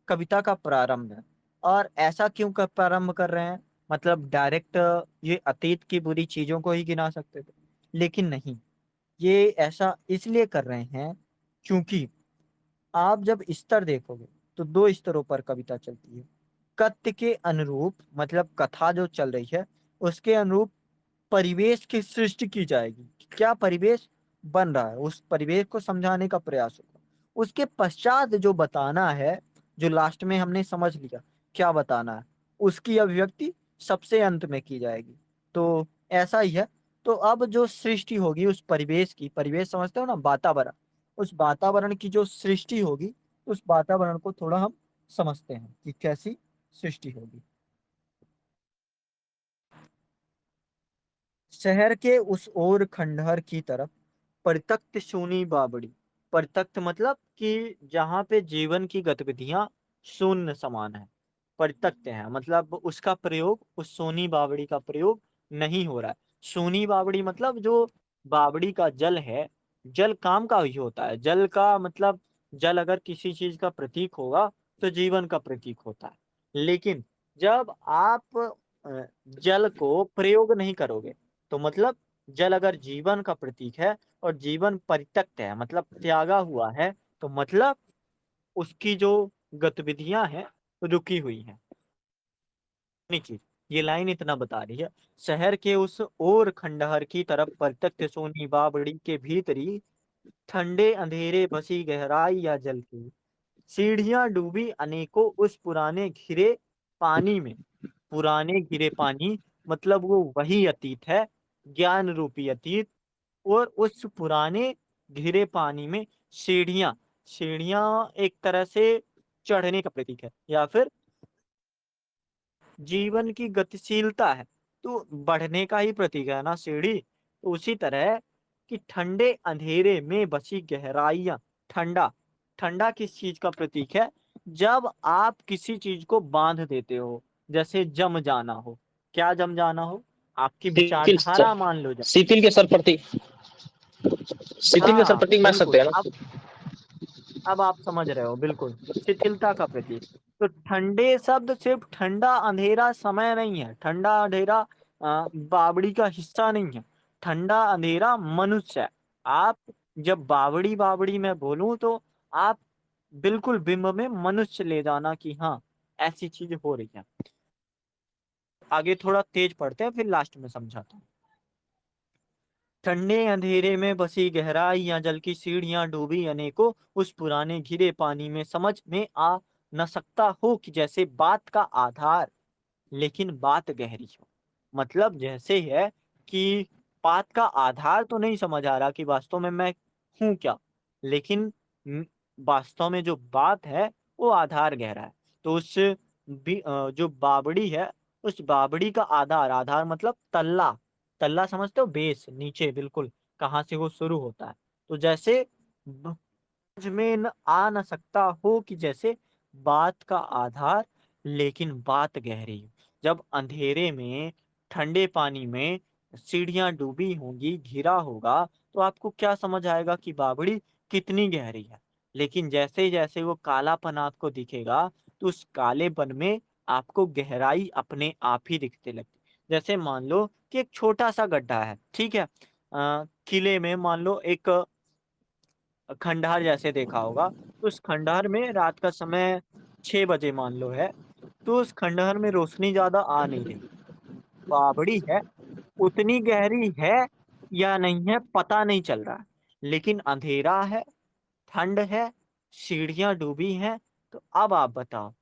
कविता का प्रारंभ है। और ऐसा क्यों प्रारंभ कर रहे हैं, मतलब डायरेक्ट ये अतीत की बुरी चीजों को ही गिना सकते थे, लेकिन नहीं, ये ऐसा इसलिए कर रहे हैं क्योंकि आप जब स्तर देखोगे तो दो स्तरों पर कविता चलती है। कथ्य के अनुरूप, मतलब कथा जो चल रही है उसके अनुरूप परिवेश की सृष्टि की जाएगी, क्या परिवेश बन रहा है उस परिवेश को समझाने का प्रयास होगा। उसके पश्चात जो बताना है, जो लास्ट में हमने समझ लिया क्या बताना है, उसकी अभिव्यक्ति सबसे अंत में की जाएगी। तो ऐसा ही है। तो अब जो सृष्टि होगी उस परिवेश की, परिवेश समझते हो ना, वातावरण, उस वातावरण की जो सृष्टि होगी, उस वातावरण को थोड़ा हम समझते हैं कि कैसी सृष्टि होगी। शहर के उस ओर खंडहर की तरफ परित्यक्त सूनी बावड़ी, परित्यक्त मतलब कि जहाँ पे जीवन की गतिविधियां शून्य समान है, परित्यक्त है मतलब उसका प्रयोग, उस सोनी बावड़ी का प्रयोग नहीं हो रहा है। सोनी बावड़ी मतलब जो बावड़ी का जल है, जल काम का ही होता है, जल का मतलब, जल अगर किसी चीज का प्रतीक होगा तो जीवन का प्रतीक होता है। लेकिन जब आप जल को प्रयोग नहीं करोगे, तो मतलब जल अगर जीवन का प्रतीक है और जीवन परित्यक्त है मतलब त्यागा हुआ है, तो मतलब उसकी जो गतिविधियां हैं रुकी हुई हैं। नहीं चीज, ये लाइन इतना बता रही है। शहर के उस ओर खंडहर की तरफ परित्यक्त सोनी बावड़ी के भीतरी ठंडे अंधेरे बसी गहराई या जल की सीढ़ियां डूबी अनेकों उस पुराने घिरे पानी में। पुराने घिरे पानी मतलब वो वही अतीत है, ज्ञान रूपी अतीत। और उस पुराने घिरे पानी में सीढ़ियां, सीढ़ियां एक तरह से चढ़ने का प्रतीक है या फिर जीवन की गतिशीलता है, तो बढ़ने का ही प्रतीक है ना सीढ़ी। तो उसी तरह कि ठंडे अंधेरे में बसी गहराइयां। ठंडा, ठंडा किस चीज का प्रतीक है? जब आप किसी चीज को बांध देते हो, जैसे जम जाना हो। क्या जम जाना हो? आपकी शिथिल विचारधारा मान लो। शिथिल के सर प्रतीक, शिथिल के सर हाँ प्रतीक मान सकते बिल्कुल, हैं ना। अब आप समझ रहे हो, बिल्कुल शिथिलता का प्रतीक। तो ठंडे शब्द सिर्फ ठंडा अंधेरा समय नहीं है, ठंडा अंधेरा बावड़ी का हिस्सा नहीं है। ठंडा अंधेरा मनुष्य है। आप जब बावड़ी बावड़ी मैं बोलूं तो आप बिल्कुल बिंब में मनुष्य ले जाना कि हाँ ऐसी चीज हो रही है। आगे थोड़ा तेज पढ़ते हैं, फिर लास्ट में समझाता हूँ। ठंडे अंधेरे में बसी गहराइयां, जल की सीढ़ियां डूबी अनेकों, उस पुराने घिरे पानी में समझ में आ न सकता हो कि जैसे बात का आधार लेकिन बात गहरी हो। मतलब जैसे है कि बात का आधार तो नहीं समझ आ रहा कि वास्तव में मैं हूं क्या, लेकिन म, वास्तव में जो बात है वो आधार गहरा है। तो जो बावड़ी है, उस बावड़ी का आधार, आधार मतलब तल्ला। तल्ला समझते हो? बेस, नीचे बिल्कुल, कहाँ से वो शुरू होता है। तो जैसे समझ में न सकता हो कि जैसे बात का आधार लेकिन बात गहरी हो। जब अंधेरे में ठंडे पानी में सीढ़ियां डूबी होंगी, घिरा होगा, तो आपको क्या समझ आएगा कि बावड़ी कितनी गहरी है। लेकिन जैसे जैसे वो कालापन आपको दिखेगा, तो उस कालेपन में आपको गहराई अपने आप ही दिखते लगती। जैसे मान लो कि एक छोटा सा गड्ढा है, ठीक है। किले में मान लो एक खंडहर जैसे देखा होगा, तो उस खंडहर में रात का समय 6 बजे मान लो है, तो उस खंडहर में रोशनी ज्यादा आ नहीं रही। बावड़ी है, उतनी गहरी है या नहीं है पता नहीं चल रहा है, लेकिन अंधेरा है, ठंड है, सीढ़ियां डूबी हैं। तो अब आप बताओ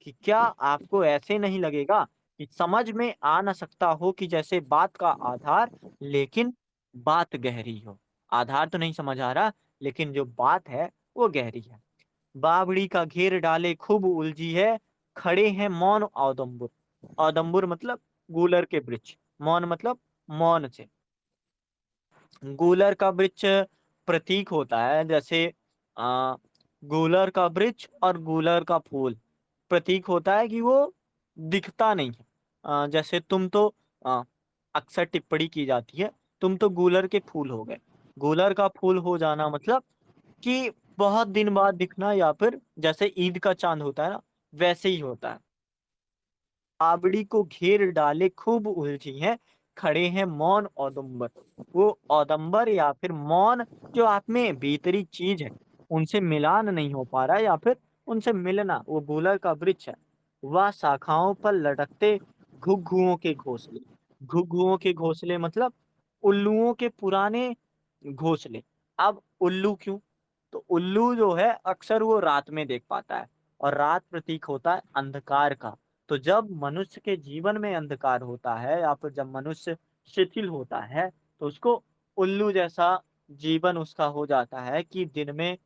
कि क्या आपको ऐसे नहीं लगेगा कि समझ में आ ना सकता हो कि जैसे बात का आधार लेकिन बात गहरी हो। आधार तो नहीं समझ आ रहा, लेकिन जो बात है वो गहरी है। बावड़ी का घेर डाले खूब उलझी है, खड़े हैं मौन औदम्बुर। औदम्बुर मतलब गूलर के वृक्ष, मौन मतलब मौन से। गूलर का वृक्ष प्रतीक होता है, जैसे आ, गूलर का वृक्ष और गूलर का फूल प्रतीक होता है कि वो दिखता नहीं है। जैसे तुम तो आ, अक्सर टिप्पणी की जाती है, तुम तो गूलर के फूल हो गए। गूलर का फूल हो जाना मतलब कि बहुत दिन बाद दिखना, या फिर जैसे ईद का चांद होता है ना, वैसे ही होता है। आवड़ी को घेर डाले खूब उलझी हैं, खड़े हैं मौन औदुंबर। वो औदंबर या फिर मौन जो आप में भीतरी चीज है, उनसे मिलान नहीं हो पा रहा है, या फिर उनसे मिलना, वो गूलर का वृक्ष है। वह शाखाओं पर लटकते घुघुओं के घोंसले। घुघुओं के घोंसले मतलब उल्लुओं के पुराने घोंसले। अब उल्लू क्यों? तो उल्लू जो है अक्सर वो रात में देख पाता है, और रात प्रतीक होता है अंधकार का। तो जब मनुष्य के जीवन में अंधकार होता है, या फिर जब मनुष्य शिथिल होता है, तो उसको उल्लू जैसा जीवन उसका हो जाता है कि दिन में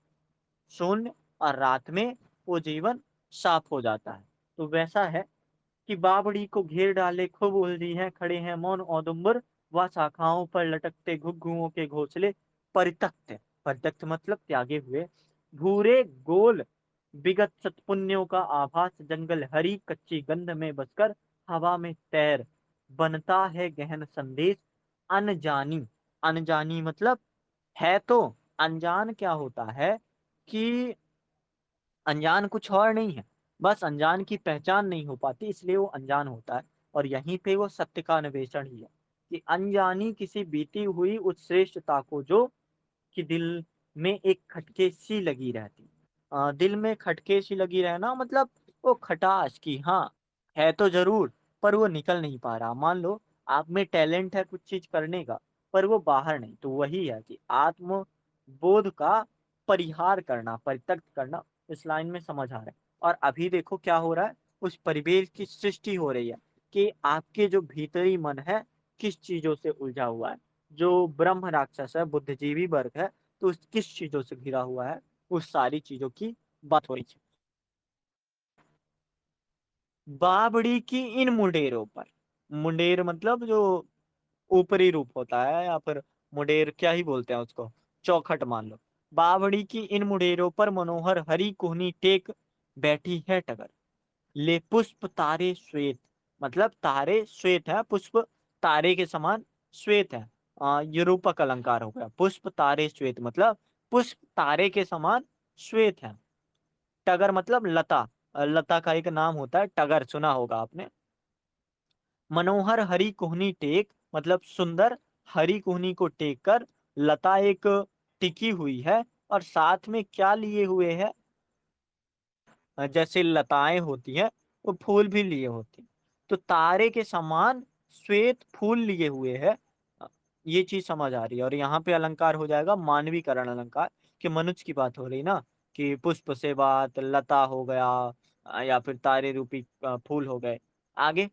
शून्य और रात में वो जीवन साफ हो जाता है। तो वैसा है कि बावड़ी को घेर डाले खूब उलझी है, खड़े हैं मौन औदुम्बर, व शाखाओं पर लटकते घुघुओं के घोंसले। परित्यक्त, परित्यक्त मतलब त्यागे हुए, भूरे गोल विगत सत्पुन्यों का आभास, जंगल हरी कच्ची गंध में बसकर हवा में तैर, बनता है गहन संदेश अनजानी। अनजानी मतलब है तो, अनजान क्या होता है कि अनजान कुछ और नहीं है, बस अनजान की पहचान नहीं हो पाती, इसलिए वो अनजान होता है। और यहीं पे वो सत्य का अन्वेषण ही है कि अनजानी किसी बीती हुई उत्श्रेष्टता को जो कि दिल में एक खटके सी लगी रहती। दिल में खटके सी लगी रहना मतलब वो खटास की, हाँ है तो जरूर, पर वो निकल नहीं पा रहा। मान लो आप में टैलेंट है कुछ चीज करने का, पर वो बाहर नहीं, तो वही है कि आत्म बोध का परिहार करना, परित्यक्त करना, इस लाइन में समझ आ रहा है। और अभी देखो क्या हो रहा है, उस परिवेश की सृष्टि हो रही है कि आपके जो भीतरी मन है किस चीजों से उलझा हुआ है। जो ब्रह्म राक्षस है, बुद्धिजीवी वर्ग है, तो किस चीजों से घिरा हुआ है, उस सारी चीजों की बात हो रही है। बावड़ी की इन मुंडेरों पर, मुंडेर मतलब जो ऊपरी रूप होता है, या फिर मुडेर क्या ही बोलते हैं उसको, चौखट मान लो। बावड़ी की इन मुडेरों पर मनोहर हरी कोहनी टेक बैठी है टगर, ले पुष्प तारे श्वेत, मतलब तारे श्वेत है, पुष्प तारे के समान श्वेत है। ये रूपक अलंकार हो गया। पुष्प तारे श्वेत मतलब पुष्प तारे के समान श्वेत है। टगर मतलब लता, लता का एक नाम होता है टगर, सुना होगा आपने। मनोहर हरी कोहनी टेक मतलब सुंदर, हरी कोहनी को टेक कर लता एक टिकी हुई है, और साथ में क्या लिए हुए है, जैसे लताएं होती हैं वो फूल भी लिए होते हैं, तो तारे के समान श्वेत फूल लिए हुए है। अ, ये चीज समझ आ रही है। और यहाँ पे अलंकार हो जाएगा मानवीकरण अलंकार, कि मनुष्य की बात हो रही ना, कि पुष्प से बात, लता हो गया, या फिर तारे रूपी फूल हो गए। आगे,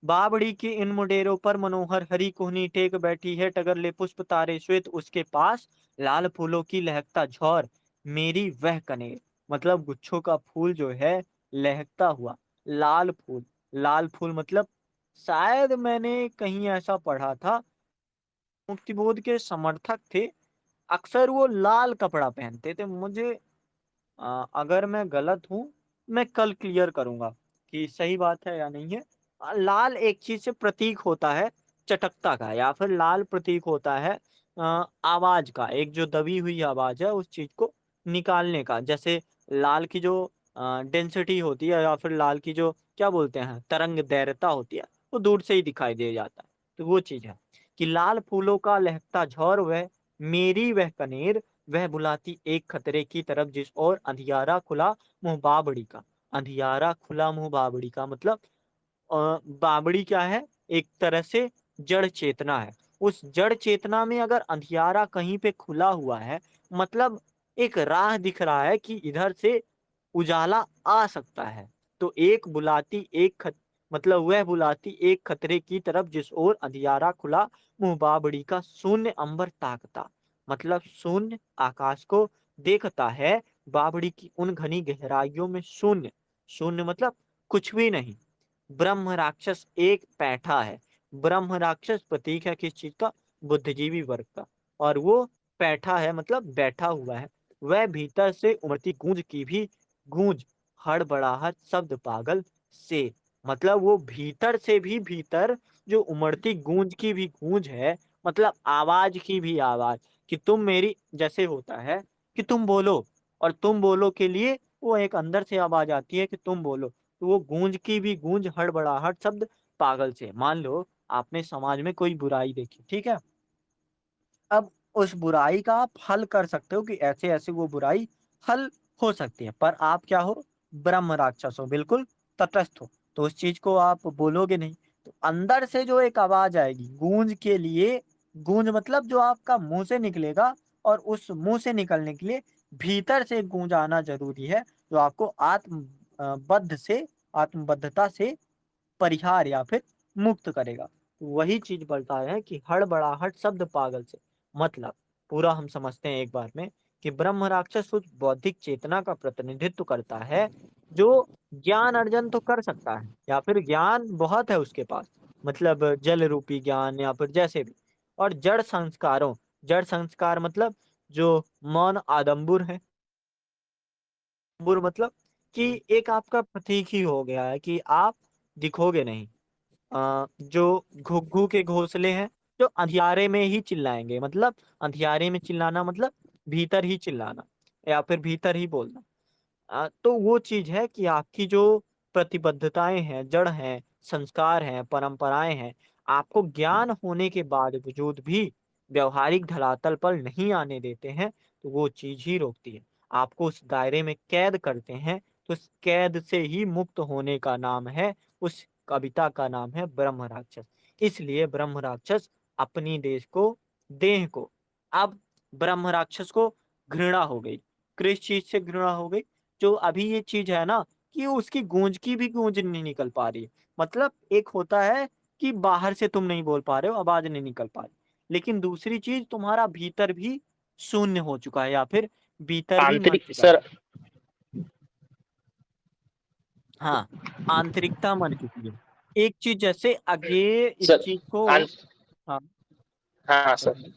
बावड़ी के इन मुडेरों पर मनोहर हरी कोहनी टेक बैठी है टगर, ले पुष्प तारे श्वेत उसके पास, लाल फूलों की लहकता झौर मेरी वह कनेर, मतलब गुच्छों का फूल जो है लहकता हुआ, लाल फूल। लाल फूल मतलब शायद मैंने कहीं ऐसा पढ़ा था, मुक्तिबोध के समर्थक थे, अक्सर वो लाल कपड़ा पहनते थे। मुझे अगर मैं गलत हूं, मैं कल क्लियर करूंगा कि सही बात है या नहीं है। लाल एक चीज से प्रतीक होता है चटकता का, या फिर लाल प्रतीक होता है आवाज का, एक जो दबी हुई आवाज है उस चीज को निकालने का। जैसे लाल की जो डेंसिटी होती है, या फिर लाल की जो क्या बोलते हैं तरंग दैर्घ्यता होती है, वो दूर से ही दिखाई दे जाता है। तो वो चीज है कि लाल फूलों का लहकता झौर वह मेरी वह कनेर, वह बुलाती एक खतरे की तरफ जिस ओर अंधियारा खुला मुंह बाबड़ी का। अंधियारा खुला मुंह बाबड़ी का मतलब बाबड़ी क्या है, एक तरह से जड़ चेतना है। उस जड़ चेतना में अगर अंधियारा कहीं पे खुला हुआ है, मतलब एक राह दिख रहा है कि इधर से उजाला आ सकता है। तो एक बुलाती एक मतलब वह बुलाती एक खतरे की तरफ जिस ओर अंधियारा खुला मुंह बाबड़ी का, शून्य अंबर ताकता, मतलब शून्य आकाश को देखता है। बाबड़ी की उन घनी गहराइयों में शून्य, शून्य मतलब कुछ भी नहीं। ब्रह्म राक्षस एक पैठा है। ब्रह्म राक्षस प्रतीक है किस चीज का, बुद्धिजीवी वर्ग का, और वो पैठा है मतलब बैठा हुआ है। वह भीतर से उमड़ती गूंज की भी गूंज, हड़बड़ाहट शब्द पागल से, मतलब वो भीतर से भी भीतर जो उमड़ती गूंज की भी गूंज है, मतलब आवाज की भी आवाज, कि तुम मेरी, जैसे होता है कि तुम बोलो, और तुम बोलो के लिए वो एक अंदर से आवाज आती है कि तुम बोलो, तो वो गूंज की भी गूंज, हड़बड़ाहट शब्द पागल से। मान लो आपने समाज में कोई बुराई देखी, ठीक है, अब उस बुराई का आप हल कर सकते हो कि ऐसे ऐसे वो बुराई हल हो सकती है, पर आप क्या हो, ब्रह्म राक्षस हो, बिल्कुल तटस्थ हो, तो उस चीज को आप बोलोगे नहीं। तो अंदर से जो एक आवाज आएगी गूंज के लिए, गूंज मतलब जो आपका मुंह से निकलेगा, और उस मुंह से निकलने के लिए भीतर से गूंज आना जरूरी है, जो आपको बद्ध से, आत्मबद्धता से परिहार या फिर मुक्त करेगा। तो वही चीज बोलता है कि हड़बड़ाहट शब्द पागल से, मतलब पूरा हम समझते हैं एक बार में कि ब्रह्म राक्षस उस बौद्धिक चेतना का प्रतिनिधित्व करता है जो ज्ञान अर्जन तो कर सकता है, या फिर ज्ञान बहुत है उसके पास, मतलब जल रूपी ज्ञान या फिर जैसे भी, और जड़ संस्कारों, जड़ संस्कार मतलब जो मौन आदम्बुर है, बुर मतलब कि एक आपका प्रतीक ही हो गया है कि आप दिखोगे नहीं। जो घुग्गू के घोंसले हैं जो अंधियारे में ही चिल्लाएंगे, मतलब अंधियारे में चिल्लाना मतलब भीतर ही चिल्लाना, या फिर भीतर ही बोलना। तो वो चीज है कि आपकी जो प्रतिबद्धताएं हैं, जड़ हैं, संस्कार हैं, परंपराएं हैं, आपको ज्ञान होने के बावजूद भी व्यवहारिक धरातल पर नहीं आने देते हैं, तो वो चीज ही रोकती है, आपको उस दायरे में कैद करते हैं। तो उस कैद से ही मुक्त होने का नाम है, उस कविता का नाम है ब्रह्म राक्षस। इसलिए ब्रह्म राक्षस अपनी देश को, देह को, अब ब्रह्म राक्षस को घृणा हो गई, किस चीज से घृणा हो गई, जो अभी ये चीज है ना कि उसकी गूंज की भी गूंज नहीं निकल पा रही है। मतलब एक होता है कि बाहर से तुम नहीं बोल पा रहे हो, आवाज नहीं निकल पा रही, लेकिन दूसरी चीज तुम्हारा भीतर भी शून्य हो चुका है, या फिर भीतर भी मर आंतरिक चुका है। सर। हाँ, आंतरिकता मर चुकी है। एक चीज जैसे आगे इस सर चीज को, आं, हाँ हाँ सर। बताइए।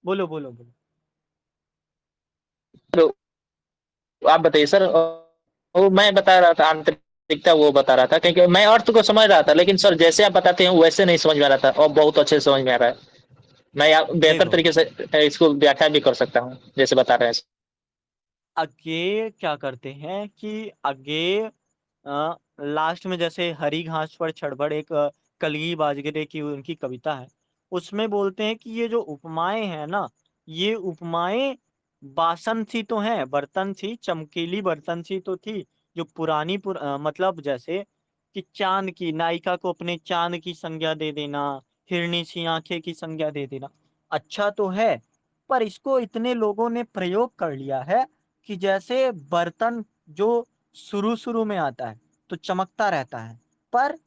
बोलो बोलो बोलो। तो आप बताइए सर। वो मैं बता रहा था आंतरिकता, वो बता रहा था क्योंकि मैं अर्थ को समझ रहा था, लेकिन सर जैसे आप बताते हैं वैसे नहीं समझ में आ रहा था, और बहुत अच्छे से समझ में आ रहा है। मैं बेहतर देखो तरीके से इसको व्याख्या भी कर सकता हूँ जैसे बता रहे हैं। आगे क्या करते हैं कि आगे लास्ट में जैसे हरी घास पर चढ़बड़ एक कलगी बाजरे की उनकी कविता है, उसमें बोलते हैं कि ये जो उपमाएं हैं ना, ये उपमाएं बासन सी तो हैं, बर्तन सी, चमकीली बर्तन सी तो थी, जो मतलब जैसे कि चांद की, नायिका को अपने चांद की संज्ञा दे देना, हिरनी सी आंखें की संज्ञा दे देना, अच्छा तो है। पर इसको इतने लोगों ने प्रयोग कर लिया है कि जैसे बर्तन जो शुरू शुरू में आता है तो चमकता रहता है, पर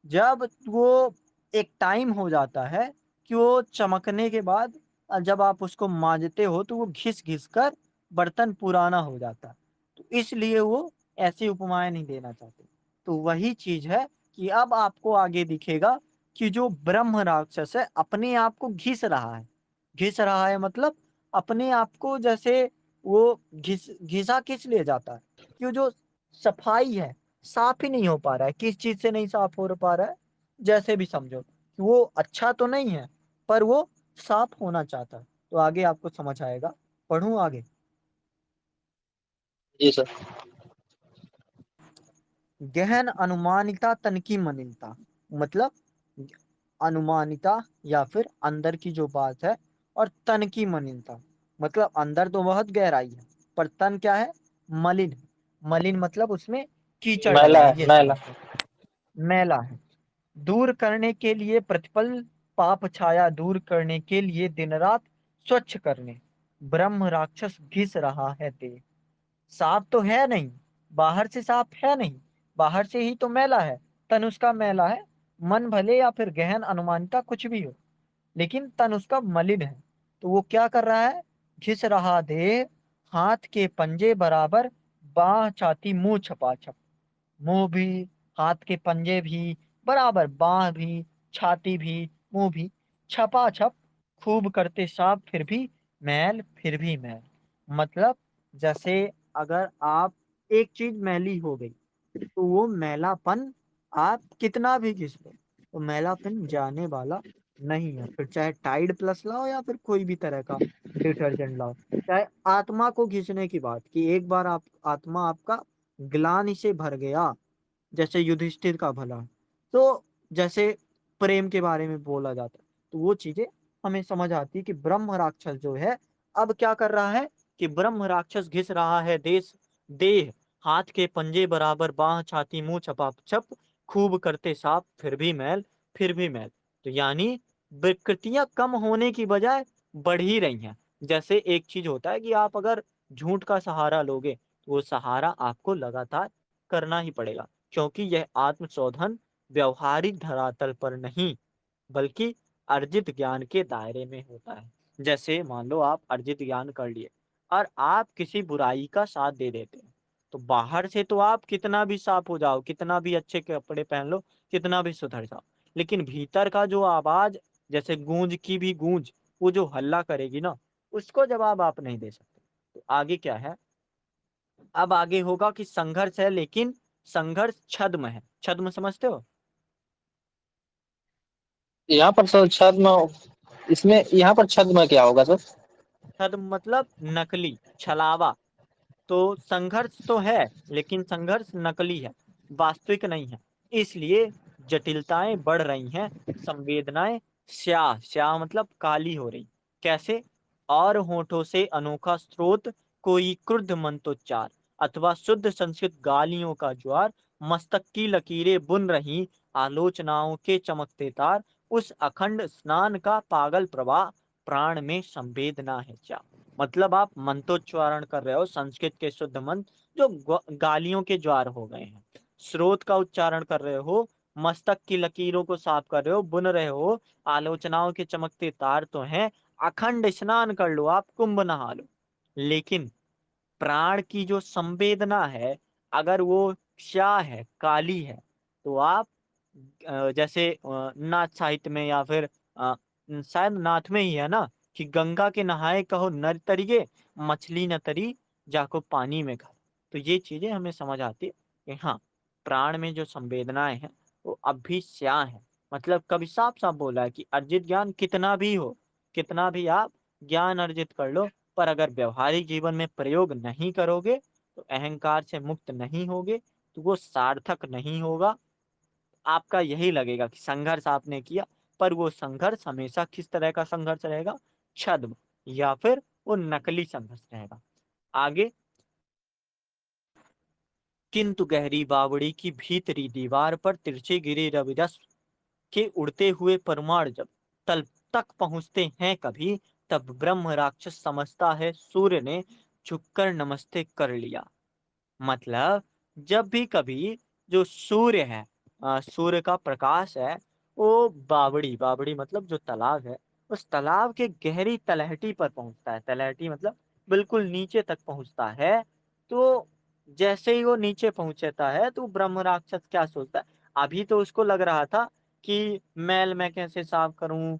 जब वो एक टाइम हो जाता है कि वो चमकने के बाद जब आप उसको मांजते हो तो वो घिस घिस कर बर्तन पुराना हो जाता है। तो इसलिए वो ऐसी उपमाएं नहीं देना चाहते। तो वही चीज है कि अब आपको आगे दिखेगा कि जो ब्रह्म राक्षस है अपने आप को घिस रहा है। घिस रहा है मतलब अपने आप को जैसे वो घिसा किस लिए जाता है कि वो जो सफाई है, साफ ही नहीं हो पा रहा है। किस चीज से नहीं साफ हो पा रहा है, जैसे भी समझो कि वो अच्छा तो नहीं है पर वो साफ होना चाहता है। तो आगे आपको समझ आएगा। पढ़ूं आगे। जी सर। गहन अनुमानिता तनकी मनिनता, मतलब अनुमानिता या फिर अंदर की जो बात है, और तन की मलिनता मतलब अंदर तो बहुत गहराई है पर तन क्या है, मलिन। मलिन मतलब उसमें कीचड़ डला मैला है, है, ये मैला। समझ लो, मैला है। दूर करने के लिए प्रतिपल, पाप छाया दूर करने के लिए दिन रात स्वच्छ करने, ब्रह्म राक्षस घिस रहा है ते। साफ तो है नहीं, बाहर से साफ है नहीं, बाहर से ही तो मैला है, तन उसका मैला है। मन भले या फिर गहन अनुमानता कुछ भी हो, लेकिन तन उसका मलिन है। तो वो क्या कर रहा है, घिस रहा देह, हाथ के पंजे बराबर, बाह छाती मुंह छपाछप। मुंह भी, हाथ के पंजे भी बराबर, बाह भी, छाती भी, मुंह भी छपाछप, खूब करते साफ फिर भी मैल, फिर भी मैल। मतलब जैसे अगर आप एक चीज मैली हो गई तो वो मैलापन आप कितना भी घिस लो तो मैलापन जाने वाला नहीं है। फिर चाहे टाइड प्लस लाओ या फिर कोई भी तरह का डिटर्जेंट लाओ। चाहे आत्मा को घिसने की बात कि एक बार आप आत्मा आपका ग्लानि से भर गया, जैसे युधिष्ठिर का भला, तो जैसे प्रेम के बारे में बोला जाता है, तो वो चीजें हमें समझ आती है कि ब्रह्म राक्षस जो है अब क्या कर रहा है कि ब्रह्म राक्षस घिस रहा है देह, हाथ के पंजे बराबर, बाह छाती मुंह छपा छप, खूब करते साफ फिर भी मैल, फिर भी मैल। तो यानी विकृतियां कम होने की बजाय बढ़ ही रही हैं। जैसे एक चीज होता है कि आप अगर झूठ का सहारा लोगे तो वो सहारा आपको लगातार करना ही पड़ेगा, क्योंकि यह आत्मशोधन व्यवहारिक धरातल पर नहीं बल्कि अर्जित ज्ञान के दायरे में होता है। जैसे मान लो आप अर्जित ज्ञान कर लिए और आप किसी बुराई का साथ दे देते हैं, तो बाहर से तो आप कितना भी साफ हो जाओ, कितना भी अच्छे कपड़े पहन लो, कितना भी सुधर जाओ, लेकिन भीतर का जो आवाज, जैसे गूंज की भी गूंज, वो जो हल्ला करेगी ना, उसको जवाब आप नहीं दे सकते। तो आगे क्या है, अब आगे होगा कि संघर्ष है, लेकिन संघर्ष छद्म है। छद्म समझते हो? यहाँ पर सर छद्म, इसमें यहाँ पर छद्म क्या होगा सर? छद्म मतलब नकली, छलावा। तो संघर्ष तो है लेकिन संघर्ष नकली है, वास्तविक नहीं है। इसलिए जटिलताएं बढ़ रही हैं, संवेदनाएं स्याह स्याह मतलब काली हो रही। कैसे? और होठों से अनोखा स्रोत, कोई क्रुद्ध मंत्रोच्चार अथवा शुद्ध संस्कृत गालियों का ज्वार, मस्तक की लकीरें बुन रही आलोचनाओं के चमकते तार, उस अखंड स्नान का पागल प्रवाह, प्राण में संवेदना है क्या। मतलब आप मंत्रोच्चारण कर रहे हो संस्कृत के शुद्ध मंत्र, जो गालियों के ज्वार हो गए हैं, स्रोत का उच्चारण कर रहे हो, मस्तक की लकीरों को साफ कर रहे हो, बुन रहे हो, आलोचनाओं के चमकते तार तो हैं, अखंड स्नान कर लो, आप कुंभ नहा लो, लेकिन प्राण की जो संवेदना है, अगर वो क्या है, काली है, तो आप जैसे नाथ साहित्य में या फिर शायद नाथ में ही है ना, कि गंगा के नहाए कहो नर तरिए, मछली न तरी जाको पानी में घर। तो ये चीजें हमें समझ आती है कि हाँ, प्राण में जो संवेदनाएं हैं वो अब भी स्याह है। मतलब कभी साफ साफ बोला है कि अर्जित ज्ञान कितना भी हो, कितना भी आप ज्ञान अर्जित कर लो, पर अगर व्यवहारिक जीवन में प्रयोग नहीं करोगे तो अहंकार से मुक्त नहीं होगे, तो वो सार्थक नहीं होगा। आपका यही लगेगा कि संघर्ष आपने किया, पर वो संघर्ष हमेशा किस तरह का संघर्ष रहेगा? छद्म, या फिर वो नकली संघर्ष रहेगा। आगे, किंतु गहरी बावड़ी की भीतरी दीवार पर तिरछे गिरे रविरस के उड़ते हुए परमाणु जब तल तक पहुंचते हैं कभी, तब ब्रह्म राक्षस समझता है सूर्य ने झुककर नमस्ते कर लिया। मतलब जब भी कभी जो सूर्य है, सूर्य का प्रकाश है, वो बावड़ी, बावड़ी मतलब जो तालाब है, उस तालाब के गहरी तलहटी पर पहुंचता है। तलहटी मतलब बिल्कुल नीचे तक पहुंचता है। तो जैसे ही वो नीचे पहुंचता है तो ब्रह्म राक्षस क्या सोचता है? अभी तो उसको लग रहा था कि मैल मैं कैसे साफ करूं,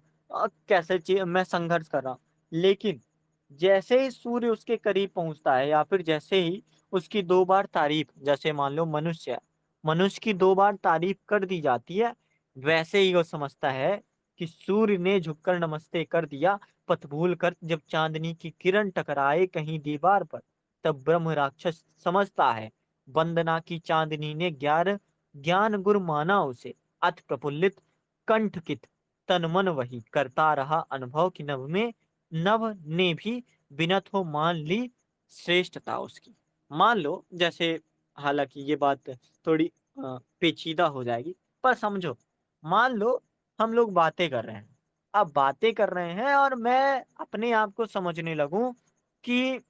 कैसे मैं संघर्ष कर रहा हूं। लेकिन जैसे ही सूर्य उसके करीब पहुंचता है, या फिर जैसे ही उसकी दो बार तारीफ, जैसे मान लो मनुष्य है, मनुष्य की दो बार तारीफ कर दी जाती है, वैसे ही वो समझता है कि सूर्य ने झुककर नमस्ते कर दिया। पथ भूल कर जब चांदनी की किरण टकराए कहीं दीवार पर, तब ब्रह्म राक्षस समझता है वंदना की चांदनी ने ग्यारह ज्ञान गुरु माना उसे। अथ प्रफुल्लित कंठकित तन मन वही करता रहा अनुभव की नभ में, नभ ने भी बिनत हो मान ली श्रेष्ठता उसकी। मान लो जैसे, हालांकि ये बात थोड़ी पेचीदा हो जाएगी, पर समझो, मान लो हम लोग बातें कर रहे हैं। अब बातें कर रहे हैं और मैं अपने आप को समझने लगूं कि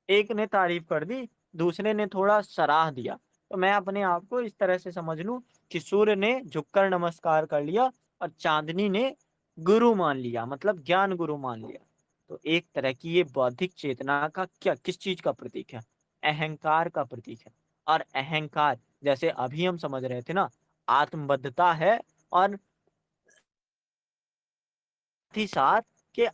एक ने तारीफ कर दी, दूसरे ने थोड़ा सराह दिया, तो मैं अपने आप को इस तरह से समझ लूं कि सूर्य ने झुककर नमस्कार कर लिया और चांदनी ने गुरु मान लिया, मतलब ज्ञान गुरु मान लिया। तो एक तरह की ये बौद्धिक चेतना का क्या, किस चीज का प्रतीक है? अहंकार का प्रतीक है। और अहंकार, जैसे अभी हम समझ रहे थे ना, आत्मबद्धता है। और साथ ही साथ कि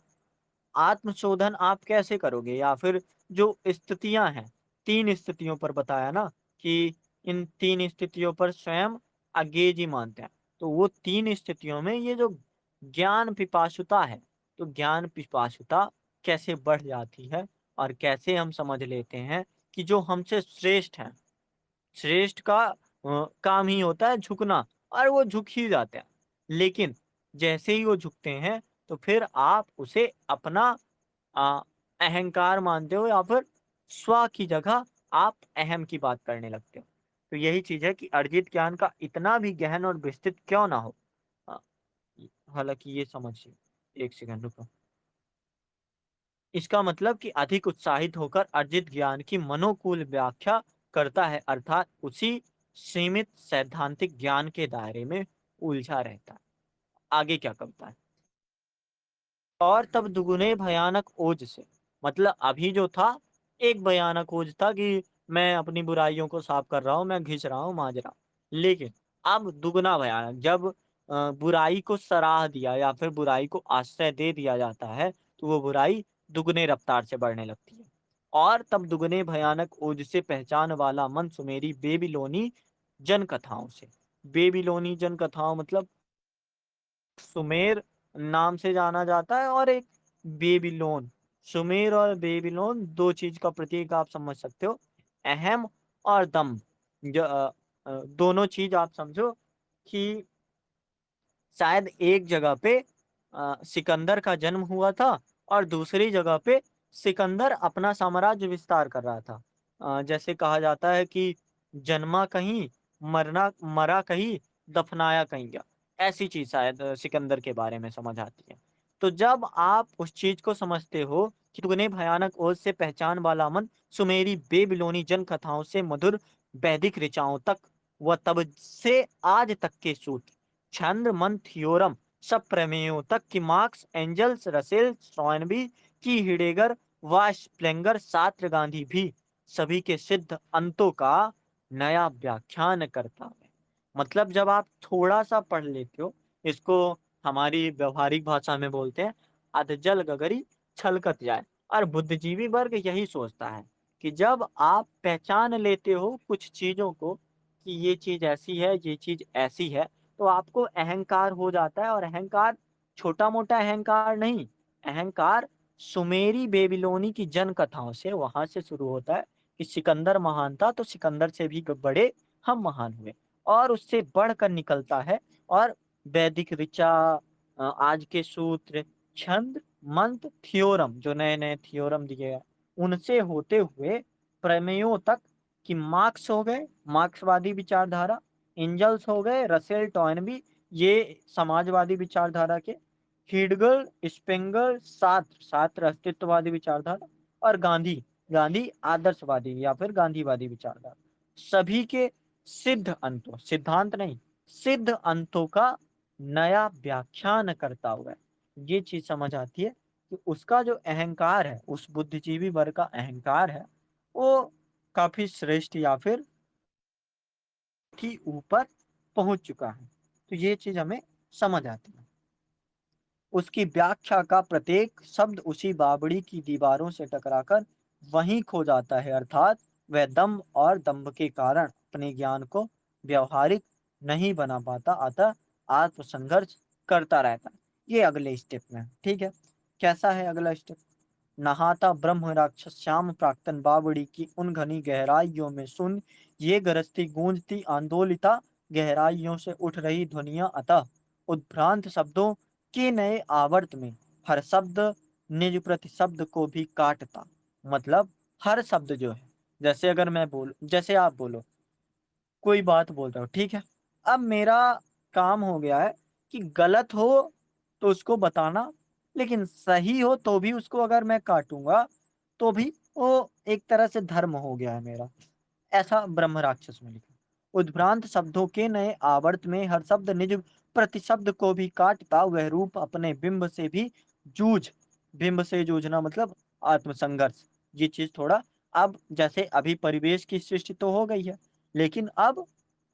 आत्मशोधन आप कैसे करोगे, या फिर जो स्थितियां हैं, तीन स्थितियों पर बताया ना कि इन तीन स्थितियों पर स्वयं अज्ञेय ही मानते हैं। तो वो तीन स्थितियों में ये जो ज्ञान पिपासुता है, तो ज्ञान पिपासुता कैसे बढ़ जाती है, और कैसे हम समझ लेते हैं कि जो हमसे श्रेष्ठ है, श्रेष्ठ का काम ही होता है झुकना, और वो झुक ही जाते हैं। लेकिन जैसे ही वो झुकते हैं तो फिर आप उसे अपना अ, अहंकार मानते हो, या फिर स्व की जगह आप अहम की बात करने लगते हो। तो यही चीज है कि अर्जित ज्ञान का इतना भी गहन और विस्तृत क्यों ना हो। अ, हालांकि ये समझिए, एक सेकंड रुको। इसका मतलब कि अधिक उत्साहित होकर अर्जित ज्ञान की मनोकूल व्याख्या करता है, अर्थात उसी सीमित सैद्धांतिक ज्ञान के दायरे में उलझा रहता है। आगे क्या करता है? और तब दुगुने भयानक ओज से, मतलब अभी जो था एक भयानक ओज था कि मैं अपनी बुराइयों को साफ कर रहा हूं, मैं घिस रहा हूं, मांज रहा हूं। लेकिन अब दुगना भयानक, जब बुराई को सराह दिया या फिर बुराई को आश्रय दे दिया जाता है, तो वो बुराई दुगने रफ्तार से बढ़ने लगती है। और तब दुगने भयानक ओज से पहचान वाला मन सुमेरी बेबीलोनी जन कथाओं से, बेबीलोनी जन कथाओं मतलब सुमेर नाम से जाना जाता है, और एक बेबीलोन। सुमेर और बेबीलोन दो चीज का प्रतीक आप समझ सकते हो, अहम और दम। दोनों चीज आप समझो कि शायद एक जगह पे सिकंदर का जन्म हुआ था, और दूसरी जगह पे सिकंदर अपना साम्राज्य विस्तार कर रहा था। जैसे कहा जाता है कि जन्मा कहीं, मरना मरा कहीं, दफनाया कहीं गया। ऐसी चीज शायद सिकंदर के बारे में समझ आती है। तो जब आप उस चीज को समझते हो कि तुगने भयानक ओज से पहचान वाला मन सुमेरी बेबीलोनी जन कथाओं से मधुर वैदिक ऋचाओं तक, व तब से आज तक के सूत्र, छंद मन थियोरम, सब प्रमेयों तक की मार्क्स एंजल्स रसेल स्टोइनबी की हिडेगर व स्प्लेंगर सात्र गांधी भी सभी के सिद्ध अंतों का नया व्याख्यान करता है। मतलब जब आप थोड़ा सा पढ़ लेते हो इसको, हमारी व्यवहारिक भाषा में बोलते हैं अधजल गगरी छलकत जाए। और बुद्धिजीवी वर्ग यही सोचता है कि जब आप पहचान लेते हो कुछ चीजों को कि ये चीज ऐसी है, ये चीज ऐसी है, तो आपको अहंकार हो जाता है। और अहंकार छोटा मोटा अहंकार नहीं, अहंकार सुमेरी बेबीलोनी की जन कथाओं से, वहां से शुरू होता है कि सिकंदर महान था तो सिकंदर से भी बड़े हम महान हुए, और उससे बढ़कर निकलता है। और वैदिक ऋचा, आज के सूत्र, छंद, मंत्र, थियोरम, जो नए नए थियोरम दिए गए, उनसे होते हुए प्रमेयों तक, कि मार्क्स हो गए मार्क्सवादी विचारधारा, एंजल्स हो गए रसेल टॉयनबी, ये समाजवादी विचारधारा के, हिडगल, स्पेंगर, सात्र, सात्र अस्तित्ववादी विचारधारा, और गांधी, गांधी आदर्शवादी या फिर गांधीवादी विचारधारा, सभी के सिद्ध अंतों, सिद्धांत नहीं, सिद्ध अंतों का नया व्याख्यान करता हुआ है। ये चीज समझ आती है कि उसका जो अहंकार है, उस बुद्धिजीवी वर्ग का अहंकार है, वो काफी श्रेष्ठ या फिर ठीक ऊपर पहुंच चुका है। तो ये चीज हमें समझ आती है। उसकी व्याख्या का प्रत्येक शब्द उसी बावड़ी की दीवारों से टकराकर वहीं खो जाता है, अर्थात वह दम्भ और दम्भ के कारण अपने ज्ञान को व्यवहारिक नहीं बना पाता, अतः आत्मसंघर्ष करता रहता है। ये अगले स्टेप में है। ठीक है, कैसा है अगला स्टेप? नहाता ब्रह्म राक्षस श्याम प्राक्तन बावड़ी की उन घनी गहराइयों में सुन, ये गरजती गूंजती आंदोलिता गहराइयों से उठ रही ध्वनियां, अतः उद्भ्रांत शब्दों के नए आवर्त में हर शब्द निज प्रति शब्द को भी काटता। मतलब हर शब्द जो है, जैसे अगर मैं बोल, जैसे आप बोलो कोई बात बोल रहा हो, ठीक है, अब मेरा काम हो गया है कि गलत हो तो उसको बताना, लेकिन सही हो तो भी उसको अगर मैं काटूंगा तो भी वो एक तरह से धर्म हो गया है मेरा। ऐसा ब्रह्म राक्षस में लिखा। उद्भ्रांत शब्दों के नए आवर्त में हर शब्द निज प्रतिशब्द को भी काटता, वह रूप अपने बिंब से भी जूझ, बिंब से जूझना मतलब आत्मसंघर्ष। ये चीज थोड़ा, अब जैसे अभी परिवेश की सृष्टि तो हो गई है, लेकिन अब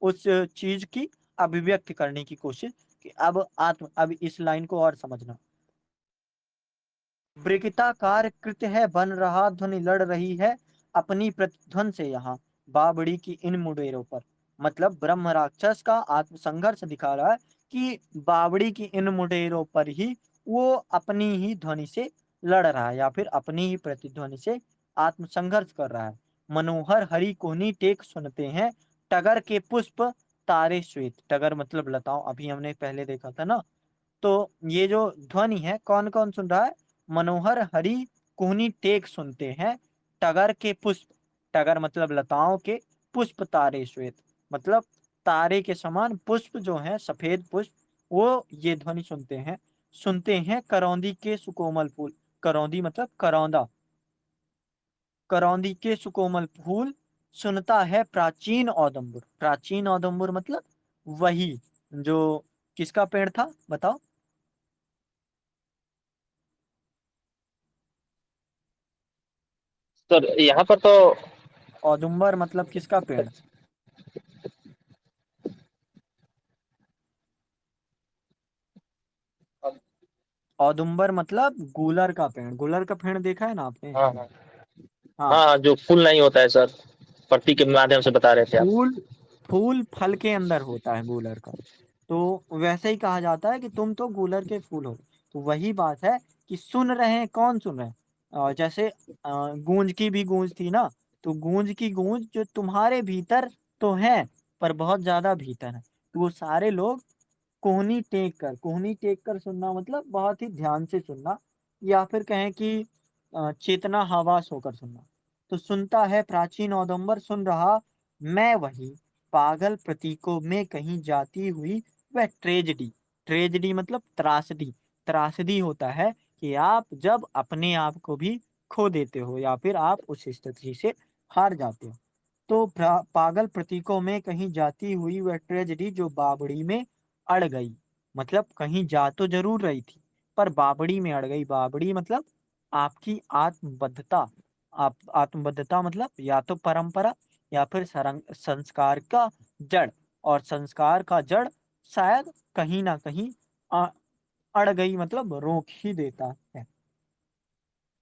उस चीज की अभिव्यक्त करने की कोशिश, कि अब इस लाइन को और समझना। ब्रिकिताकार कृत्य है बन रहा, ध्वनि लड़ रही है अपनी प्रतिध्वन से यहाँ बावड़ी की इन मुडेरों पर। मतलब ब्रह्म राक्षस का आत्मसंघर्ष दिखा रहा है कि बावड़ी की इन मुडेरों पर ही वो अपनी ही ध्वनि से लड़ रहा है, या फिर अपनी ही प्रतिध्वनि से आत्मसंघर्ष कर रहा है। मनोहर हरि कोहनी टेक सुनते हैं, टगर के पुष्प तारे श्वेत, टगर मतलब लताओं, अभी हमने पहले देखा था ना। तो ये जो ध्वनि है कौन कौन सुन रहा है? मनोहर हरि कुहनी टेक सुनते हैं, टगर के पुष्प, टगर मतलब लताओं के, पुष्प तारे श्वेत मतलब तारे के समान पुष्प जो हैं, सफेद पुष्प, वो ये ध्वनि सुनते हैं। सुनते हैं करौंदी के सुकोमल फूल, करौंदी मतलब करौंदा, करौंदी के सुकोमल फूल, सुनता है प्राचीन औदुंबर, प्राचीन औदुंबर मतलब वही जो किसका पेड़ था बताओ? सर यहाँ पर तो औदुंबर मतलब किसका पेड़? औदुंबर मतलब गूलर का पेड़, गूलर का पेड़ देखा है ना आपने? हाँ हाँ हाँ। हाँ हाँ, जो फूल नहीं होता है सर, पट्टी के माध्यम से बता रहे थे आप। फूल, फूल फल के अंदर होता है गूलर का। तो वैसे ही कहा जाता है कि तुम तो गूलर के फूल हो। तो वही बात है कि सुन रहे हैं, कौन सुन रहे हैं? जैसे गूंज की भी गूंज थी ना, तो गूंज की गूंज जो तुम्हारे भीतर तो है, पर बहुत ज्यादा भीतर है, तो वो सारे लोग कोहनी टेक कर, कोहनी टेक कर सुनना मतलब बहुत ही ध्यान से सुनना, या फिर कहें कि चेतना हवास होकर सुनना। तो सुनता है प्राचीन औदुंबर, सुन रहा मैं वही पागल प्रतीकों में कहीं जाती हुई वह ट्रेजेडी, ट्रेजेडी मतलब त्रासदी, त्रासदी होता है कि आप जब अपने आप को भी खो देते हो या फिर आप उस स्थिति से हार जाते हो। तो पागल प्रतीकों में कहीं जाती हुई वह ट्रेजेडी जो बावड़ी में अड़ गई, मतलब कहीं जा तो जरूर रही थी पर बावड़ी में अड़ गई। बावड़ी मतलब आपकी आत्मबद्धता, आप आत्मबद्धता मतलब या तो परंपरा या फिर संस्कार का जड़, और संस्कार का जड़ शायद कहीं ना कहीं अ- अड़ गई, मतलब रोक ही देता है।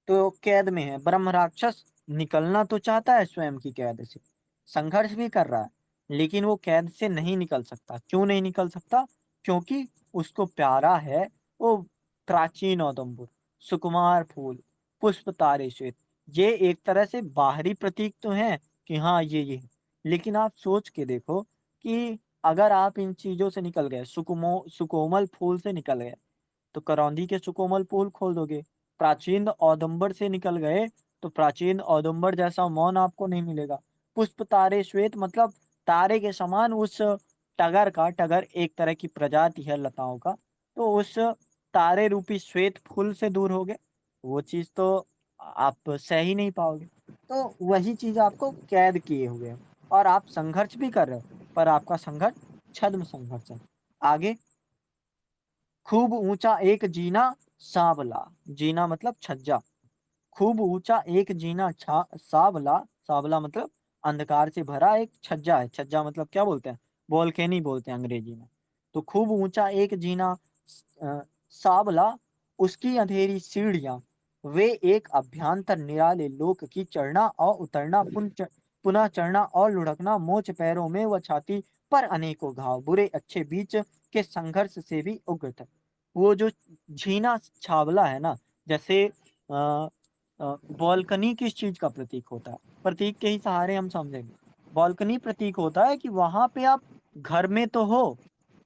तो कैद में है। ब्रह्म राक्षस निकलना तो चाहता है स्वयं की कैद से, संघर्ष भी कर रहा है, लेकिन वो कैद से नहीं निकल सकता। क्यों नहीं निकल सकता? क्योंकि उसको प्यारा है वो प्राचीन औदुंबर, सुकुमार फूल, पुष्प तारे श्वेत। ये एक तरह से बाहरी प्रतीक तो हैं कि हाँ ये है, लेकिन आप सोच के देखो कि अगर आप इन चीजों से निकल गए, सुकोमल फूल से निकल गए, तो करौंदी के सुकोमल फूल खोल दोगे। प्राचीन औदुंबर से निकल गए तो प्राचीन औदुंबर जैसा मौन आपको नहीं मिलेगा। पुष्प तारे श्वेत मतलब तारे के समान उस टगर का, टगर एक तरह की प्रजाति है लताओं का, तो उस तारे रूपी श्वेत फूल से दूर हो गए, वो चीज तो आप सह ही नहीं पाओगे। तो वही चीज आपको कैद किए हुए है, और आप संघर्ष भी कर रहे हो, पर आपका संघर्ष छद्म संघर्ष है। आगे, खूब ऊंचा एक जीना सांवला, जीना मतलब छज्जा, खूब ऊंचा एक जीना सावला, सावला मतलब अंधकार से भरा एक छज्जा है। छज्जा मतलब क्या बोलते हैं? बालकनी बोलते हैं अंग्रेजी में। तो खूब ऊंचा एक जीना सावला, उसकी अंधेरी सीढ़ियां, वे एक अभ्यंतर निराले लोक की चढ़ना और उतरना, पुनः चढ़ना और लुढ़कना, मोच पैरों में व छाती पर अनेकों घाव, बुरे अच्छे बीच के संघर्ष से भी उग्र था। वो जो झीना छावला है ना, जैसे बालकनी किस चीज का प्रतीक होता है? प्रतीक के ही सहारे हम समझेंगे। बालकनी प्रतीक होता है कि वहां पे आप घर में तो हो,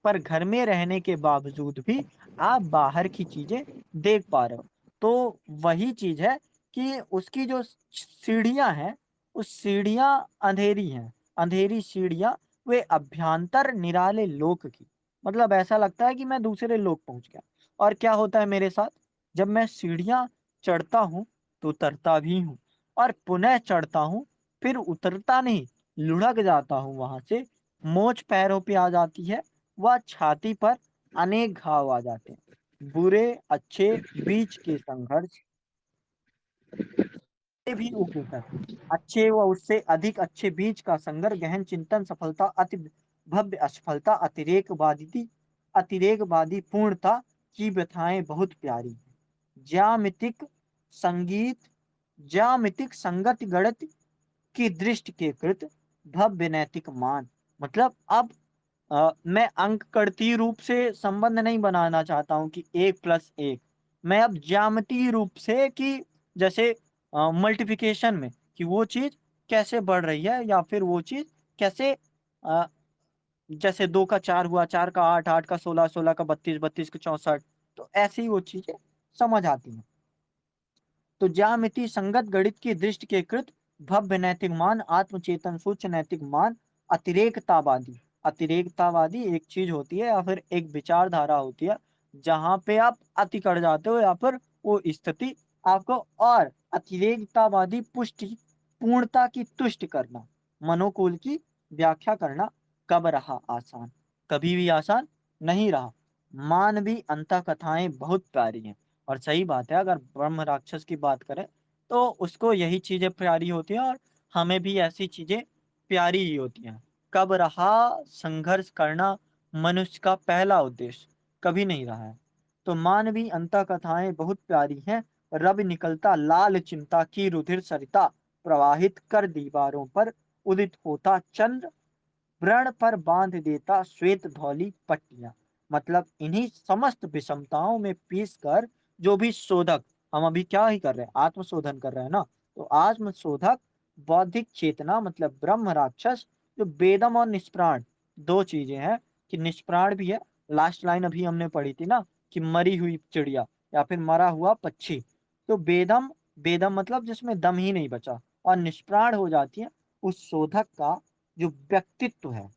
पर घर में रहने के बावजूद भी आप बाहर की चीजें देख पा रहे हो। तो वही चीज है कि उसकी जो सीढ़ियां हैं, उस सीढ़ियां अंधेरी हैं, अंधेरी सीढ़ियां, वे अभ्यंतर निराले लोक की, मतलब ऐसा लगता है कि मैं दूसरे लोक पहुंच गया। और क्या होता है मेरे साथ? जब मैं सीढ़ियां चढ़ता हूँ तो उतरता भी हूँ, और पुनः चढ़ता हूँ, फिर उतरता नहीं, लुढ़क जाता हूँ वहां से, मोच पैरों पे आ जाती है, वह छाती पर अनेक घाव आ जाते हैं, बुरे अच्छे बीच के संघर्ष से भी ऊपर तक, अच्छे व उससे अधिक अच्छे बीच का संघर्ष, गहन चिंतन, सफलता, अति भव्य असफलता, अतिरेकवादी पूर्णता की व्यथाएं बहुत प्यारी हैं। ज्यामितिक संगीत, ज्यामितिक संगत गणित की दृष्टि के कृत भव्य नैतिक मान, मतलब अब मैं अंक गणितीय रूप से संबंध नहीं बनाना चाहता हूं कि 1+1, मैं अब ज्यामितीय रूप से कि जैसे मल्टीप्लिकेशन में कि वो चीज कैसे बढ़ रही है, या फिर वो चीज कैसे अ, जैसे 2 का 4 हुआ, 4 का 8, 8 का 16, 16 का 32, 32 का 64, तो ऐसे ही वो चीजें समझ आती हैं। तो ज्यामिति संगत गणित की दृष्टि के कृत भव्य नैतिक मान, आत्मचेतन सूच नैतिक मान, अतिरेकतावादी, अतिरेकतावादी एक चीज होती है या फिर एक विचारधारा होती है जहां पे आप अति कर जाते हो, या फिर वो स्थिति आपको, और अतिरेकतावादी पुष्टि, पूर्णता की तुष्ट करना, मनोकूल की व्याख्या करना कब रहा आसान? कभी भी आसान नहीं रहा। मानवी अंत कथाएं बहुत प्यारी हैं, और सही बात है, अगर ब्रह्म राक्षस की बात करें तो उसको यही चीजें प्यारी होती हैं, और हमें भी ऐसी चीजें प्यारी ही होती हैं। कब रहा संघर्ष करना मनुष्य का पहला उद्देश्य? कभी नहीं रहा है। तो मानवी अंत कथाएं बहुत प्यारी हैं। रब निकलता लाल चिंता की रुधिर सरिता, प्रवाहित कर दीवारों पर उदित होता चंद्र, व्रण पर बांध देता श्वेत धौली पट्टियां। मतलब इन्हीं समस्त विषमताओं में पीस कर जो भी शोधक, हम अभी क्या ही कर रहे हैं, आत्मशोधन कर रहे हैं ना, तो आत्मशोधक बौद्धिक चेतना मतलब ब्रह्म राक्षस, जो वेदम और निष्प्राण दो चीजें हैं, कि निष्प्राण भी है, लास्ट लाइन अभी हमने पढ़ी थी ना, कि मरी हुई चिड़िया या फिर मरा हुआ पक्षी। तो वेदम, वेदम मतलब जिसमें दम ही नहीं बचा, और निष्प्राण हो जाती है उस शोधक का जो व्यक्तित्व है।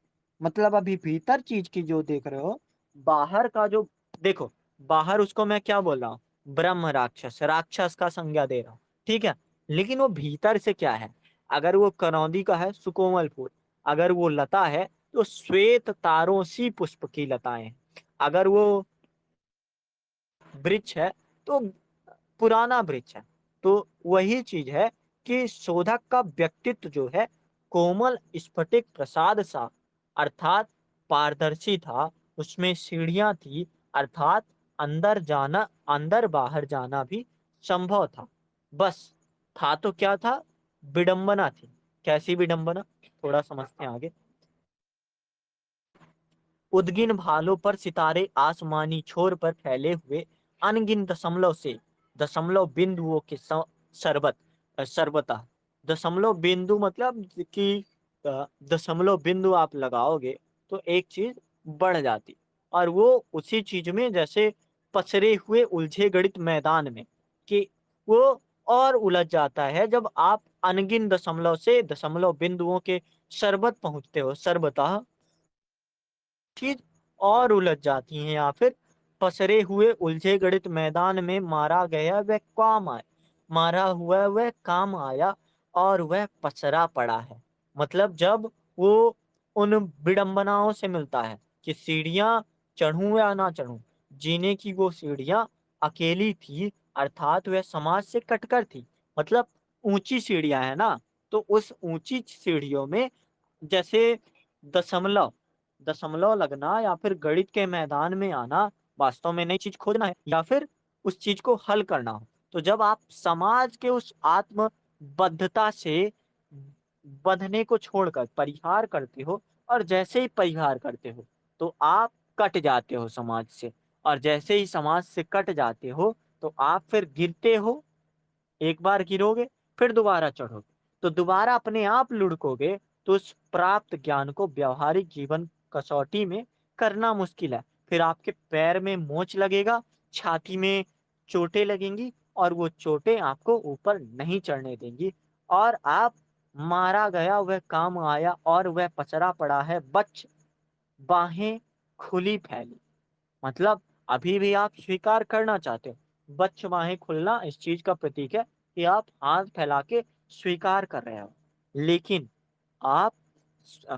मतलब अभी भीतर चीज की जो देख रहे हो, बाहर का जो देखो, बाहर उसको मैं क्या बोल रहा हूँ? ब्रह्म राक्षस, राक्षस का संज्ञा दे रहा हूँ, ठीक है। लेकिन वो भीतर से क्या है? अगर वो करौंदी का है सुकोमल फूल, अगर वो लता है तो श्वेत तारों सी पुष्प की लताएं हैं। अगर वो वृक्ष है तो पुराना वृक्ष है। तो वही चीज है कि शोधक का व्यक्तित्व जो है कोमल स्फटिक प्रसाद सा, अर्थात पारदर्शी था, उसमें सीढ़ियां थी, अर्थात अंदर जाना, अंदर बाहर जाना भी संभव था। बस था तो क्या था, विडंबना थी। कैसी विडंबना, थोड़ा समझते हैं आगे। उद्गिन भालों पर सितारे आसमानी छोर पर फैले हुए अनगिन दशमलव से दशमलव बिंदुओं के सरबत सरबता। दशमलव बिंदु मतलब कि दशमलव बिंदु आप लगाओगे तो एक चीज बढ़ जाती, और वो उसी चीज में जैसे पसरे हुए उलझे गणित मैदान में, कि वो और उलझ जाता है जब आप अनगिन दशमलव से दशमलव बिंदुओं के सरबत पहुंचते हो, सरबता चीज और उलझ जाती हैं। या फिर पसरे हुए उलझे गणित मैदान में मारा गया वह काम आया, मारा हुआ वह काम आया और वह पसरा पड़ा है। मतलब जब वो उन विडंबनाओं से मिलता है कि सीढ़ियां चढ़ूं या ना चढ़ूं, जीने की वो सीढ़ियां अकेली थी, अर्थात वह समाज से कटकर थी। मतलब ऊंची सीढ़ियां है ना, तो उस ऊंची सीढ़ियों में जैसे दशमलव दशमलव लगना या फिर गणित के मैदान में आना, वास्तव में नई चीज खोजना है या फिर उस चीज को हल करना हो। तो जब आप समाज के उस आत्मबद्धता से बंधने को छोड़कर परिहार करते हो, और जैसे ही परिहार करते हो तो आप कट जाते हो समाज से, और जैसे ही समाज से कट जाते हो तो आप फिर गिरते हो। एक बार गिरोगे फिर दोबारा चढ़ोगे, तो दोबारा अपने आप लुढ़कोगे, तो उस प्राप्त ज्ञान को व्यवहारिक जीवन कसौटी में करना मुश्किल है। फिर आपके पैर में मोच लगेगा, छाती में चोटें लगेंगी, और वो चोटें आपको ऊपर नहीं चढ़ने देंगी, और आप मारा गया वह काम आया और वह पचरा पड़ा है बच, बाहें खुली फैली। मतलब अभी भी आप स्वीकार करना चाहते हो, बच्च बाहें खुलना इस चीज का प्रतीक है कि आप हाथ फैला के स्वीकार कर रहे हो, लेकिन आप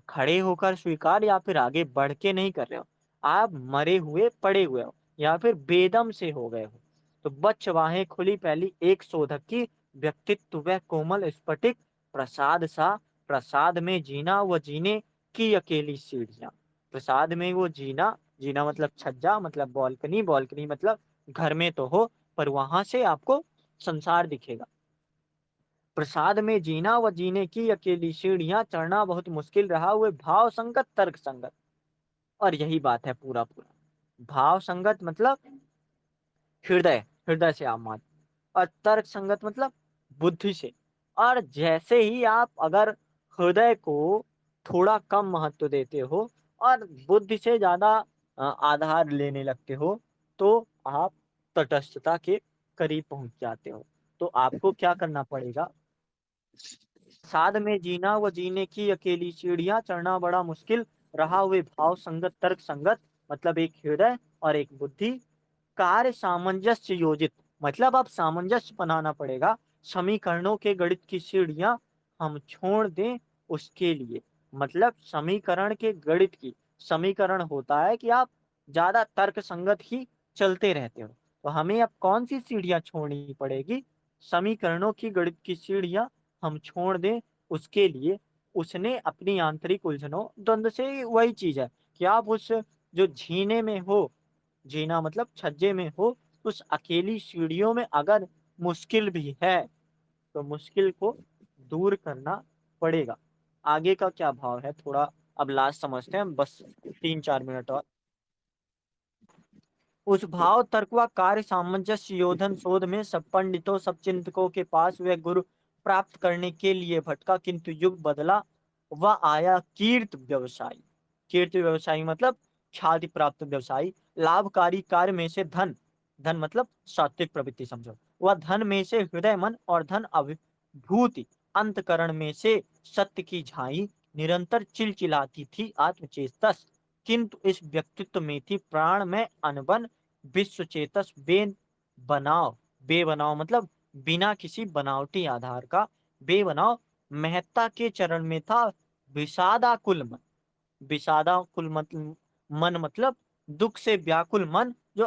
खड़े होकर स्वीकार या फिर आगे बढ़ के नहीं कर रहे हो, आप मरे हुए पड़े हुए हो या फिर बेदम से हो गए हो। तो बच्च बाहें खुली पहली एक शोधक की व्यक्तित्व वह कोमल स्फटिक प्रसाद सा, प्रसाद में जीना व जीने की अकेली सीढ़ियां। प्रसाद में वो जीना, जीना मतलब छज्जा, मतलब बॉल्कनी, बॉल्कनी मतलब घर में तो हो पर वहां से आपको संसार दिखेगा। प्रसाद में जीना व जीने की अकेली सीढ़ियां चढ़ना बहुत मुश्किल रहा हुए भाव संगत तर्क संगत। और यही बात है पूरा पूरा, भाव संगत मतलब हृदय, हृदय से आप मान, और तर्क संगत मतलब बुद्धि से। और जैसे ही आप अगर हृदय को थोड़ा कम महत्व देते हो और बुद्धि से ज्यादा आधार लेने लगते हो, तो आप तटस्थता के करीब पहुंच जाते हो। तो आपको क्या करना पड़ेगा, साध में जीना व जीने की अकेली सीढ़ियां चढ़ना बड़ा मुश्किल रहा हुए भाव संगत तर्क संगत, मतलब एक हृदय और एक बुद्धि, कार्य सामंजस्य योजित, मतलब अब सामंजस्य बनाना पड़ेगा। समीकरणों के गणित की सीढ़ियां हम छोड़ दें उसके लिए, मतलब समीकरण के गणित की, समीकरण होता है कि आप ज्यादा तर्क संगत ही चलते रहते हो, तो हमें अब कौन सी सीढ़ियां छोड़नी पड़ेगी, समीकरणों की गणित की सीढ़ियां हम छोड़ दें उसके लिए। उसने अपनी आंतरिक उलझनों द्वंद से, वही चीज है कि आप उस जो झीने में हो, जीना मतलब छज्जे में हो, उस अकेली सीढ़ियों में अगर मुश्किल भी है तो मुश्किल को दूर करना पड़ेगा। आगे का क्या भाव है थोड़ा अब लास्ट समझते हैं, बस 3-4 मिनट और। उस भाव तर्क व कार्य सामंजस्य योधन शोध में सब पंडितों सब चिंतकों के पास वह गुरु प्राप्त करने के लिए भटका, किंतु युग बदला वह आया कीर्त व्यवसायी। कीर्त व्यवसायी मतलब ख्याति प्राप्त व्यवसायी। लाभकारी कार्य में से धन, धन मतलब सात्विक प्रवृत्ति समझो, वह धन में से हृदय मन और धन अभिभूति अंतकरण में से सत्य की झाई निरंतर चिलचिलाती थी आत्मचेतस, किंतु इस व्यक्तित्व में थी प्राण में अनबन विश्व चेतस बेन बनाव, बेबनाव मतलब बिना किसी बनावटी आधार का, बेबनाव महत्ता के चरण में था विषादाकुल मन। विषादाकुल मन मतलब दुख से व्याकुल मन, जो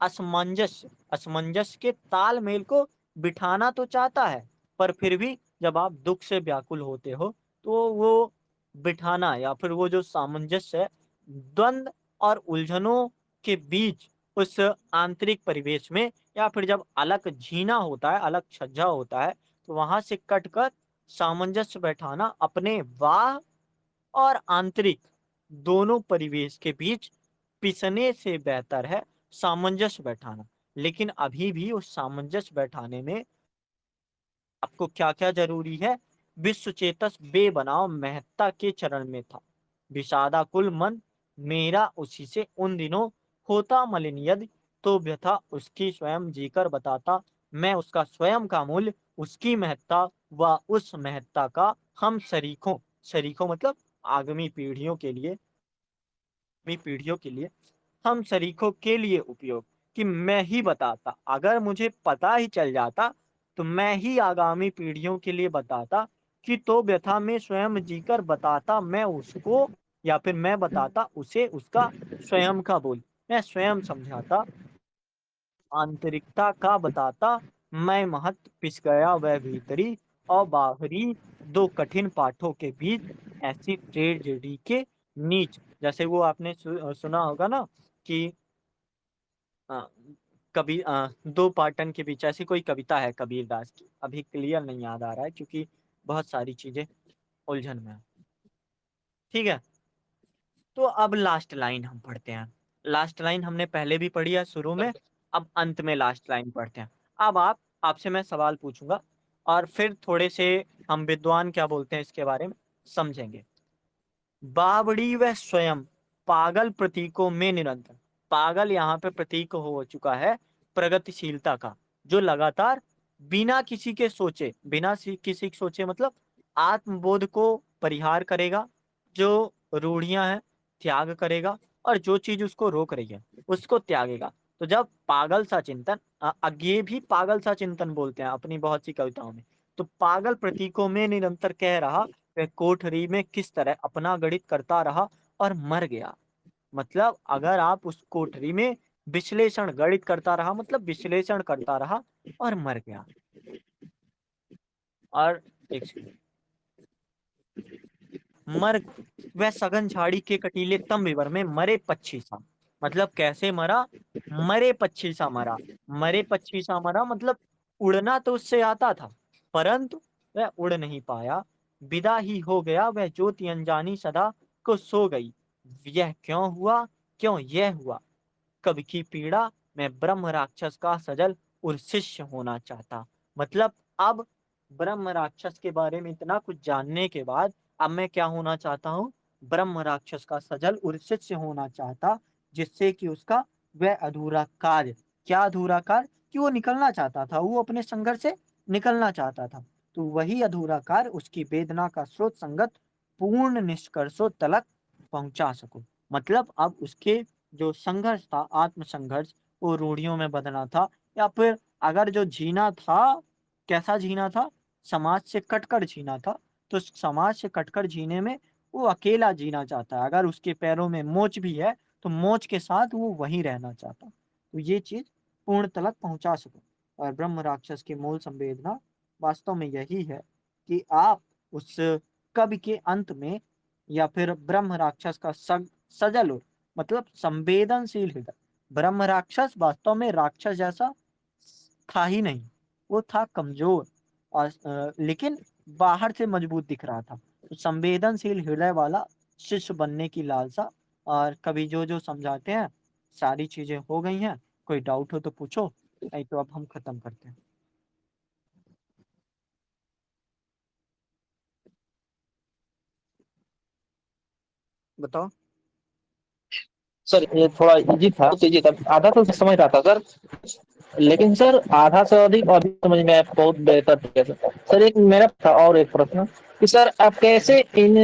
असमंजस, असमंजस के तालमेल को बिठाना तो चाहता है, पर फिर भी जब आप दुख से व्याकुल होते हो तो वो बिठाना या फिर वो जो सामंजस्य है, द्वंद और उलझनों के बीच उस आंतरिक परिवेश में या फिर जब अलग जीना होता है, अलग छज्जा होता है, तो वहां से कटकर सामंजस्य बैठाना अपने वाह और आंतरिक दोनों परिवेश के बीच पिसने से बेहतर है सामंजस्य बैठाना। लेकिन अभी भी उस सामंजस्य बैठाने में आपको क्या क्या जरूरी है? विश्व चेतस बेबनाव महत्ता के चरण में था, विषादा कुल मन मेरा उसी से उन दिनों होता मलिन, यदि तो व्यथा उसकी स्वयं जीकर बताता, मैं उसका स्वयं का मूल्य, उसकी महत्ता व उस महत्ता का हम शरीकों, शरीकों मतलब आगामी पीढ़ियों के लिए, आगामी पीढ़ियों के लिए, हम शरीकों के लिए उपयोग, कि मैं ही बताता, अगर मुझे पता ही चल जाता तो मैं ही आगामी पीढ़ियों के लिए बताता, कि तो व्यथा में स्वयं जीकर बताता मैं उसको, या फिर मैं बताता उसे उसका स्वयं का बोल, मैं स्वयं समझाता, आंतरिकता का बताता, मैं महत्व पिस गया वह भीतरी और बाहरी दो कठिन पाठों के बीच, ऐसी ट्रेजेडी के नीच। जैसे वो आपने सुना होगा ना कि अ, कभी दो पाटन के बीच, ऐसी कोई कविता है कबीरदास की, अभी क्लियर नहीं याद आ रहा है क्योंकि बहुत सारी चीजें उलझन में है। ठीक है, तो अब लास्ट लाइन हम पढ़ते हैं। लास्ट लाइन हमने पहले भी पढ़ी है शुरू में, अब अंत में लास्ट लाइन पढ़ते हैं। अब आप, आपसे मैं सवाल पूछूंगा और फिर थोड़े से हम विद्वान क्या बोलते हैं इसके बारे में समझेंगे। बावड़ी व स्वयं पागल प्रतीकों में निरंतर, पागल यहाँ पे प्रतीक हो चुका है प्रगतिशीलता का, जो लगातार बिना किसी के सोचे, बिना किसी के सोचे मतलब आत्मबोध को परिहार करेगा, जो रूढ़ियां हैं त्याग करेगा, और जो चीज उसको रोक रही है उसको त्यागेगा। तो जब पागल सा चिंतन, ये भी पागल सा चिंतन बोलते हैं अपनी बहुत सी कविताओं में। तो पागल प्रतीकों में निरंतर कह रहा, वह कोठरी में किस तरह अपना गणित करता रहा और मर गया। मतलब अगर आप उस कोठरी में विश्लेषण गणित करता रहा, मतलब विश्लेषण करता रहा और मर गया। और एक सेकंड, मर, वह सघन झाड़ी के कटीले तम विवर में मरे पक्षी सा, मतलब कैसे मरा? मरे पक्षी सा मरा। मरे पक्षी सा मरा मतलब उड़ना तो उससे आता था, परंतु वह उड़ नहीं पाया, विदा ही हो गया वह ज्योति अनजानी सदा को सो गई। यह क्यों हुआ, क्यों यह हुआ? कवि की पीड़ा, मैं ब्रह्म राक्षस का सजल और शिष्य होना चाहता। मतलब अब ब्रह्म राक्षस के बारे में इतना कुछ जानने के बाद अब मैं क्या होना चाहता हूँ? ब्रह्म राक्षस का सजल और शिष्य होना चाहता, जिससे कि उसका वह अधूरा कार्य, क्या अधूरा कार्य? कि वो निकलना चाहता था, वो अपने संघर्ष से निकलना चाहता था, तो वही अधूरा कार्य उसकी वेदना का स्रोत संगत पूर्ण निष्कर्षों तलक पहुंचा सकूं। मतलब अब उसके जो संघर्ष था, आत्म संघर्ष, वो रूढ़ियों में बदलना था, या फिर अगर जो जीना था, कैसा जीना था? समाज से कटकर जीना था। तो समाज से कटकर जीने में वो अकेला जीना चाहता है, अगर उसके पैरों में मोच भी है तो मोच के साथ वो वहीं रहना चाहता। तो ये चीज पूर्ण तलक पहुंचा सको। और ब्रह्म राक्षस की मूल संवेदना वास्तव में यही है कि आप उस कवि के अंत में, या फिर ब्रह्म राक्षस का सजल मतलब संवेदनशील हृदय, ब्रह्म राक्षस वास्तव में राक्षस जैसा था ही नहीं, वो था कमजोर और लेकिन बाहर से मजबूत दिख रहा था। तो संवेदनशील हृदय वाला शिष्य बनने की लालसा। और कभी जो जो समझाते हैं, सारी चीजें हो गई हैं, कोई डाउट हो तो पूछो, नहीं तो अब हम खत्म करते हैं। बताओ। सर ये थोड़ा इजी था, तो इजी था, आधा तो समझ रहा था सर, लेकिन सर आधा से अधिक अभी समझ में आया बहुत बेहतर तरीके से। सर एक मेरा था और एक प्रश्न कि सर आप कैसे इन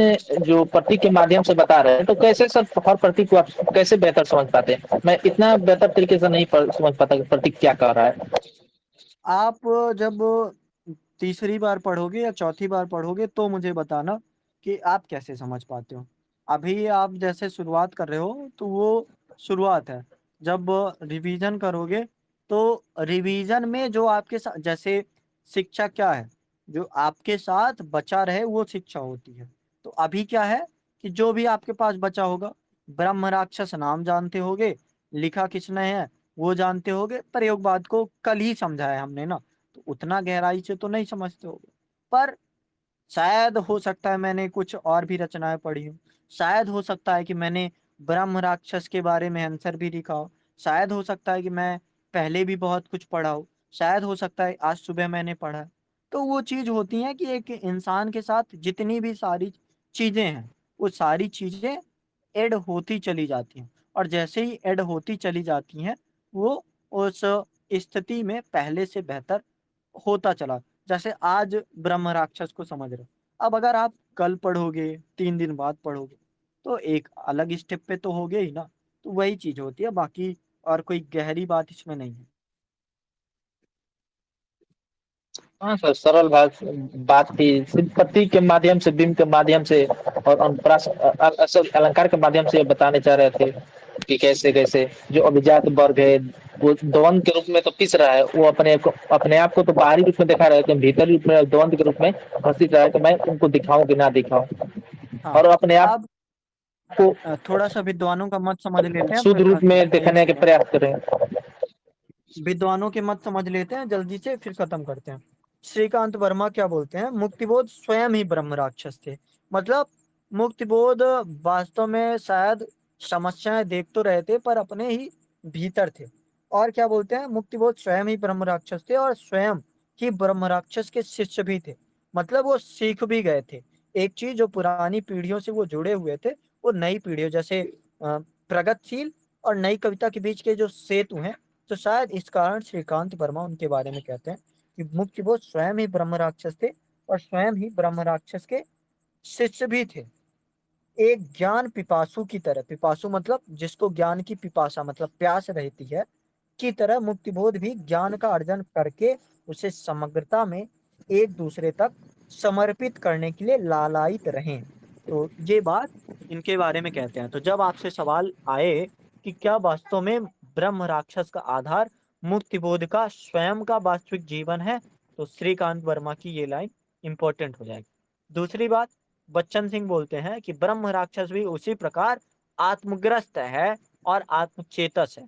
जो प्रतीक के माध्यम से बता रहे हैं, तो कैसे सर हर प्रतीक को आप कैसे बेहतर समझ पाते हैं? मैं इतना बेहतर तरीके से नहीं समझ पाता कि प्रतीक क्या कह रहा है। आप जब तीसरी बार पढ़ोगे या चौथी बार पढ़ोगे तो मुझे बताना कि आप कैसे समझ पाते हो। अभी आप जैसे शुरुआत कर रहे हो तो वो शुरुआत है, जब रिवीजन करोगे तो रिवीजन में जो आपके साथ, जैसे शिक्षा क्या है? जो आपके साथ बचा रहे वो शिक्षा होती है। तो अभी क्या है कि जो भी आपके पास बचा होगा, ब्रह्म राक्षस नाम जानते होगे, लिखा किसने है? वो जानते होगे, प्रयोगवाद को कल ही समझा है हमने ना, तो उतना गहराई से तो नहीं समझते होगे। पर शायद हो सकता है मैंने कुछ और भी रचनाएं पढ़ी हूँ, शायद हो सकता है कि मैंने ब्रह्म राक्षस के बारे में आंसर भी लिखा हो, शायद हो सकता है कि मैं पहले भी बहुत कुछ पढ़ा हो, शायद हो सकता है आज सुबह मैंने पढ़ा है। तो वो चीज होती है कि एक इंसान के साथ जितनी भी सारी चीजें हैं, वो सारी चीजें ऐड होती चली जाती हैं, और जैसे ही ऐड होती चली जाती हैं, वो उस स्थिति में पहले से बेहतर होता चला। जैसे आज ब्रह्म राक्षस को समझ रहे हो, अब अगर आप कल पढ़ोगे, 3 दिन बाद पढ़ोगे, तो एक अलग स्टेप पे तो हो गया ही ना। तो वही चीज होती है, बाकी और कोई गहरी बात इसमें नहीं है। हाँ सर, सरल बात थी, सिर्फ प्रतीक के माध्यम से, बिंब के माध्यम से और अनुप्रास असल अलंकार के माध्यम से ये बताने चाह रहे थे कि कैसे कैसे जो अभिजात वर्ग है वो द्वंद के रूप में तो पिस रहा है, वो अपने आप को तो बाहरी रूप में दिखा रहा है, लेकिन भीतरी रूप में द्वंद के रूप में घसीट रहा है कि मैं उनको दिखाऊं कि ना दिखाऊं, हाँ। और अपने आप अब को थोड़ा सा विद्वानों का मत समझ लेते हैं, शुद्ध रूप में एक दिखने के सेकंड, प्रयास करें। विद्वानों के मत समझ लेते हैं जल्दी से, फिर खत्म करते हैं। श्रीकांत वर्मा क्या बोलते हैं, मुक्तिबोध स्वयं ही ब्रह्म राक्षस थे। मतलब मुक्तिबोध वास्तव में शायद समस्याएं देख तो रहे थे, पर अपने ही भीतर थे। और क्या बोलते हैं, मुक्तिबोध स्वयं ही ब्रह्म राक्षस थे, और स्वयं ही ब्रह्म राक्षस के शिष्य भी थे। मतलब वो सीख भी गए थे एक चीज, जो पुरानी पीढ़ियों से वो जुड़े हुए थे, वो नई पीढ़ियों जैसे प्रगतिशील और नई कविता के बीच के जो सेतु हैं। तो शायद इस कारण श्रीकांत वर्मा उनके बारे में कहते हैं कि मुक्तिबोध स्वयं ही ब्रह्म राक्षस थे, और स्वयं ही ब्रह्म राक्षस के शिष्य भी थे। एक ज्ञान पिपासु की तरह, पिपासु मतलब जिसको ज्ञान की पिपासा मतलब प्यास रहती है, की तरह मुक्तिबोध भी ज्ञान का अर्जन करके उसे समग्रता में एक दूसरे तक समर्पित करने के लिए लालायित रहें। तो ये बात इनके बारे में कहते हैं। तो जब आपसे सवाल आए कि क्या वास्तव में ब्रह्म राक्षस का आधार मुक्तिबोध का स्वयं का वास्तविक जीवन है, तो श्रीकांत वर्मा की ये लाइन इंपॉर्टेंट हो जाएगी। दूसरी बात, बच्चन सिंह बोलते हैं कि ब्रह्म राक्षस भी उसी प्रकार आत्मग्रस्त है और आत्मचेतस है।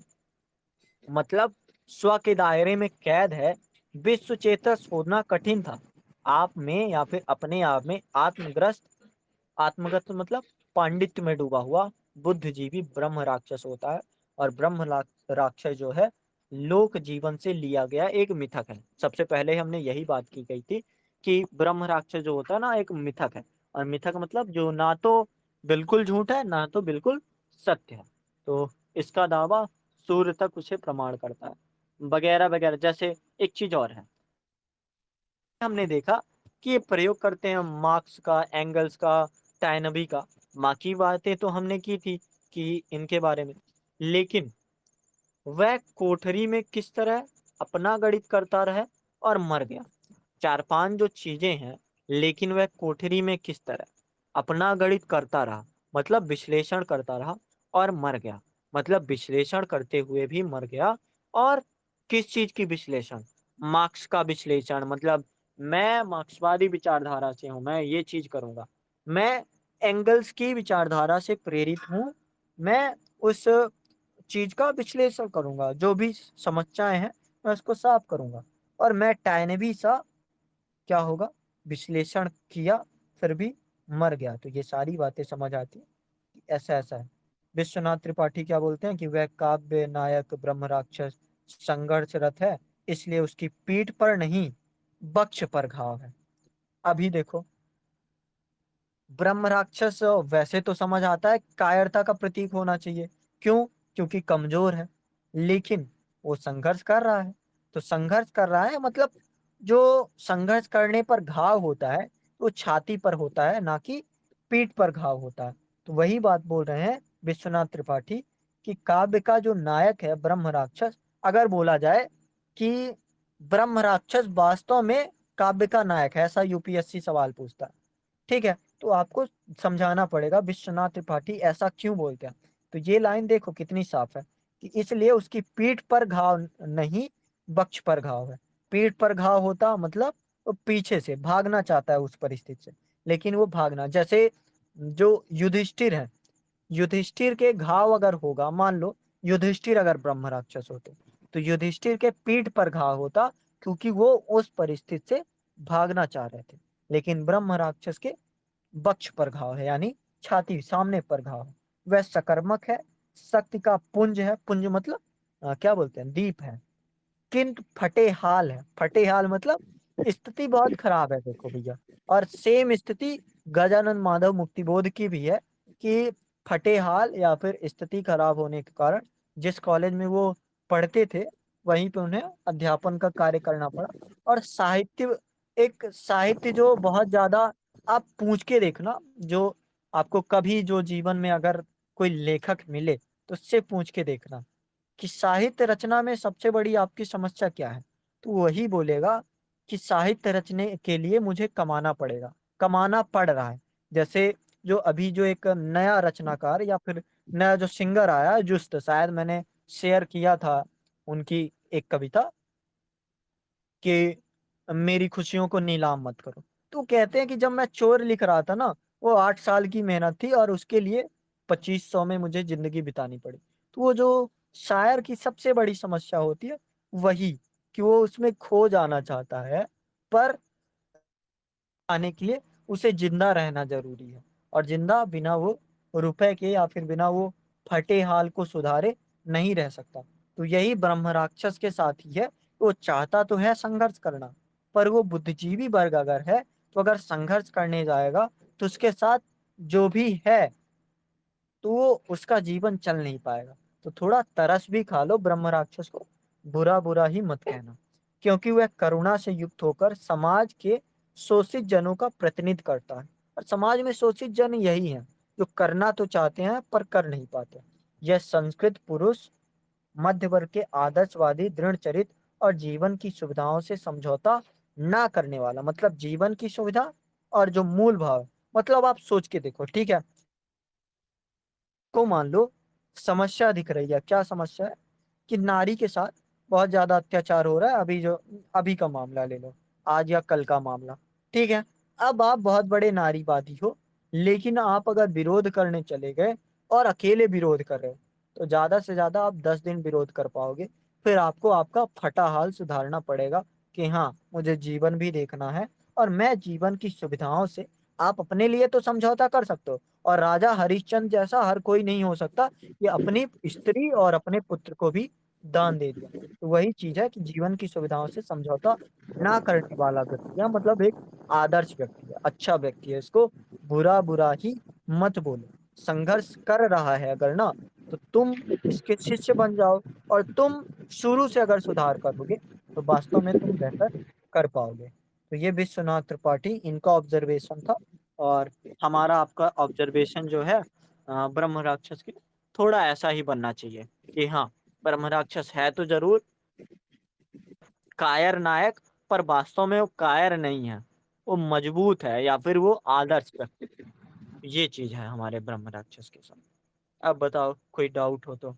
मतलब स्व के दायरे में कैद है, विश्व चेतस होना कठिन था। आप में या फिर अपने आप में आत्मग्रस्त, आत्मगत मतलब पांडित्य में डूबा हुआ बुद्धिजीवी ब्रह्म राक्षस होता है। और ब्रह्म राक्षस जो है लोक जीवन से लिया गया एक मिथक है। सबसे पहले हमने यही बात की गई थी कि ब्रह्म राक्षस जो होता है ना, एक मिथक है। और मिथक मतलब जो ना तो बिल्कुल झूठ है, ना तो बिल्कुल सत्य है। तो इसका दावा सूर्य तक उसे प्रमाण करता है, वगैरह वगैरह। जैसे एक चीज और है, हमने देखा कि ये प्रयोग करते हैं मार्क्स का, एंगल्स का, टाइनबी का। बाकी बातें तो हमने की थी कि इनके बारे में, लेकिन वह कोठरी में किस तरह अपना गणित करता रहा और मर गया। चार पांच जो चीजें हैं, लेकिन वह कोठरी में किस तरह अपना गणित करता रहा, मतलब विश्लेषण करता रहा और मर गया। मतलब विश्लेषण करते हुए भी मर गया। और किस चीज की विश्लेषण, मार्क्स का विश्लेषण। मतलब मैं मार्क्सवादी विचारधारा से हूं, मैं ये चीज करूंगा। मैं एंगल्स की विचारधारा से प्रेरित हूं, मैं उस चीज का विश्लेषण करूंगा, जो भी समस्याएं हैं मैं उसको साफ करूंगा। और मैं टाइनबी सा क्या होगा, विश्लेषण किया फिर भी मर गया। तो ये सारी बातें समझ आती है कि ऐसा ऐसा है। विश्वनाथ त्रिपाठी क्या बोलते हैं कि वह काव्य नायक ब्रह्म राक्षस संघर्षरत है, इसलिए उसकी पीठ पर नहीं वक्ष पर घाव है। अभी देखो, ब्रह्म राक्षस वैसे तो समझ आता है कायरता का प्रतीक होना चाहिए, क्यों, क्योंकि कमजोर है। लेकिन वो संघर्ष कर रहा है, तो संघर्ष कर रहा है मतलब जो संघर्ष करने पर घाव होता है वो छाती पर होता है, ना कि पीठ पर घाव होता है। तो वही बात बोल रहे हैं विश्वनाथ त्रिपाठी कि काव्य का जो नायक है ब्रह्म राक्षस, अगर बोला जाए कि ब्रह्म राक्षस वास्तव में काव्य का नायक है, ऐसा यूपीएससी सवाल पूछता है, ठीक है, तो आपको समझाना पड़ेगा विश्वनाथ त्रिपाठी ऐसा क्यों बोलते हैं। तो ये लाइन देखो कितनी साफ है कि इसलिए उसकी पीठ पर घाव नहीं वक्ष पर घाव है। पीठ पर घाव होता मतलब वो पीछे से भागना चाहता है उस परिस्थिति से, लेकिन वो भागना, जैसे जो युधिष्ठिर है, युधिष्ठिर के घाव अगर होगा, मान लो युधिष्ठिर अगर ब्रह्म राक्षस होते तो युधिष्ठिर के पीठ पर घाव होता, क्योंकि वो उस परिस्थिति से भागना चाह रहे थे। लेकिन ब्रह्म राक्षस के वक्ष पर घाव है, यानी छाती सामने पर घाव है। वह सकर्मक है, शक्ति का पुंज है, पुंज मतलब क्या बोलते हैं, दीप है, किंतु फटे हाल है। फटे हाल मतलब स्थिति बहुत खराब है, देखो भैया। और सेम स्थिति गजानन माधव मुक्तिबोध की भी है, कि फटे हाल या फिर स्थिति खराब होने के कारण जिस कॉलेज में वो पढ़ते थे वहीं पे उन्हें अध्यापन का कार्य करना पड़ा। और साहित्य, एक साहित्य जो बहुत ज्यादा, आप पूछ के देखना, जो आपको कभी जो जीवन में अगर कोई लेखक मिले तो उससे पूछ के देखना कि साहित्य रचना में सबसे बड़ी आपकी समस्या क्या है। तो वही बोलेगा कि साहित्य रचने के लिए मुझे कमाना पड़ेगा, कमाना पड़ रहा है। जैसे जो अभी जो एक नया रचनाकार या फिर नया जो सिंगर आया है, जुस्त, शायद मैंने शेयर किया था उनकी एक कविता, कि मेरी खुशियों को नीलाम मत करो। तो कहते हैं कि जब मैं चोर लिख रहा था ना, वो 8 साल की मेहनत थी और उसके लिए 2500 में मुझे जिंदगी बितानी पड़ी। तो वो जो शायर की सबसे बड़ी समस्या होती है वही, कि वो उसमें खो जाना चाहता है, पर आने के लिए उसे जिंदा रहना जरूरी है। और जिंदा बिना वो रुपए के या फिर बिना वो फटे हाल को सुधारे नहीं रह सकता। तो यही ब्रह्म राक्षस के साथ ही है। वो चाहता तो है संघर्ष करना, पर वो बुद्धिजीवी वर्ग अगर है तो अगर संघर्ष करने जाएगा तो उसके साथ जो भी है तो वो उसका जीवन चल नहीं पाएगा। तो थोड़ा तरस भी खा लो ब्रह्म राक्षस को, बुरा बुरा ही मत कहना, क्योंकि वह करुणा से युक्त होकर समाज के शोषित जनों का प्रतिनिधित्व करता है। और समाज में शोषित जन यही है, जो करना तो चाहते हैं पर कर नहीं पाते। यह संस्कृत पुरुष, मध्य वर्ग के आदर्शवादी, दृढ़ चरित्र और जीवन की सुविधाओं से समझौता ना करने वाला, मतलब जीवन की सुविधा और जो मूल भाव, मतलब आप सोच के देखो, ठीक है। को मान लो समस्या दिख रही है, क्या समस्या है, कि नारी के साथ बहुत ज्यादा अत्याचार हो रहा है। अभी जो अभी का मामला ले लो, आज या कल का मामला, ठीक है। अब आप बहुत बड़े नारीवादी हो, लेकिन आप अगर विरोध करने चले गए और अकेले विरोध कर रहे हो तो ज्यादा से ज्यादा आप 10 दिन विरोध कर पाओगे। फिर आपको आपका फटा हाल सुधारना पड़ेगा कि हाँ, मुझे जीवन भी देखना है और मैं जीवन की सुविधाओं से, आप अपने लिए तो समझौता कर सकते हो, और राजा हरिश्चंद्र जैसा हर कोई नहीं हो सकता कि अपनी स्त्री और अपने पुत्र को भी दान दे दिया। तो वही चीज है कि जीवन की सुविधाओं से समझौता ना करने वाला व्यक्ति है, मतलब एक आदर्श व्यक्ति है, अच्छा व्यक्ति है। इसको बुरा बुरा ही मत बोलो। संघर्ष कर रहा है अगर ना, तो तुम इसके शिष्य बन जाओ, और तुम शुरू से अगर सुधार करोगे तो वास्तव में तुम बेहतर कर पाओगे। तो ये विश्वनाथ त्रिपाठी, इनका ऑब्जर्वेशन था। और हमारा आपका ऑब्जर्वेशन जो है ब्रह्म राक्षस की, थोड़ा ऐसा ही बनना चाहिए कि हाँ, ब्रह्म राक्षस है तो जरूर कायर नायक, पर वास्तव में वो कायर नहीं है, वो मजबूत है या फिर वो आदर्श व्यक्तित्व है। ये चीज है हमारे ब्रह्म राक्षस के साथ। अब बताओ, कोई डाउट हो तो।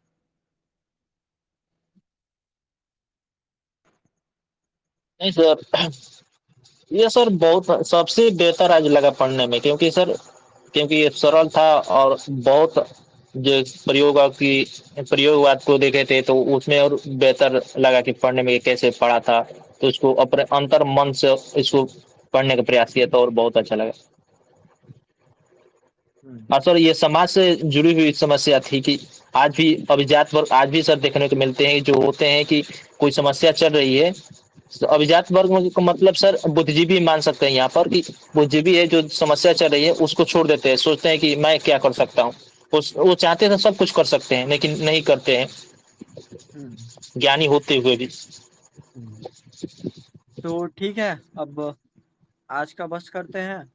नहीं सर, ये सर बहुत सबसे बेहतर आज लगा पढ़ने में, क्योंकि सर क्योंकि ये सरल था और बहुत जो प्रयोगवाद को देखे थे तो उसमें और बेहतर लगा कि पढ़ने में ये कैसे पढ़ा था। तो उसको अपने अंतर मन से इसको पढ़ने का प्रयास किया था और बहुत अच्छा लगा। हम्म। और सर ये समाज से जुड़ी हुई समस्या थी कि आज भी अभिजात वर्ग आज भी सर देखने को मिलते हैं जो होते हैं कि कोई समस्या चल रही है तो अभिजात वर्ग में को मतलब सर बुद्धिजीवी मान सकते हैं यहाँ पर कि बुद्धिजीवी है जो समस्या चल रही है उसको छोड़ देते हैं, सोचते हैं कि मैं क्या कर सकता हूँ। वो चाहते हैं सब कुछ कर सकते हैं लेकिन नहीं करते हैं, हम्म। ज्ञानी होते हुए भी। हम्म। तो ठीक है, अब आज का बस करते हैं।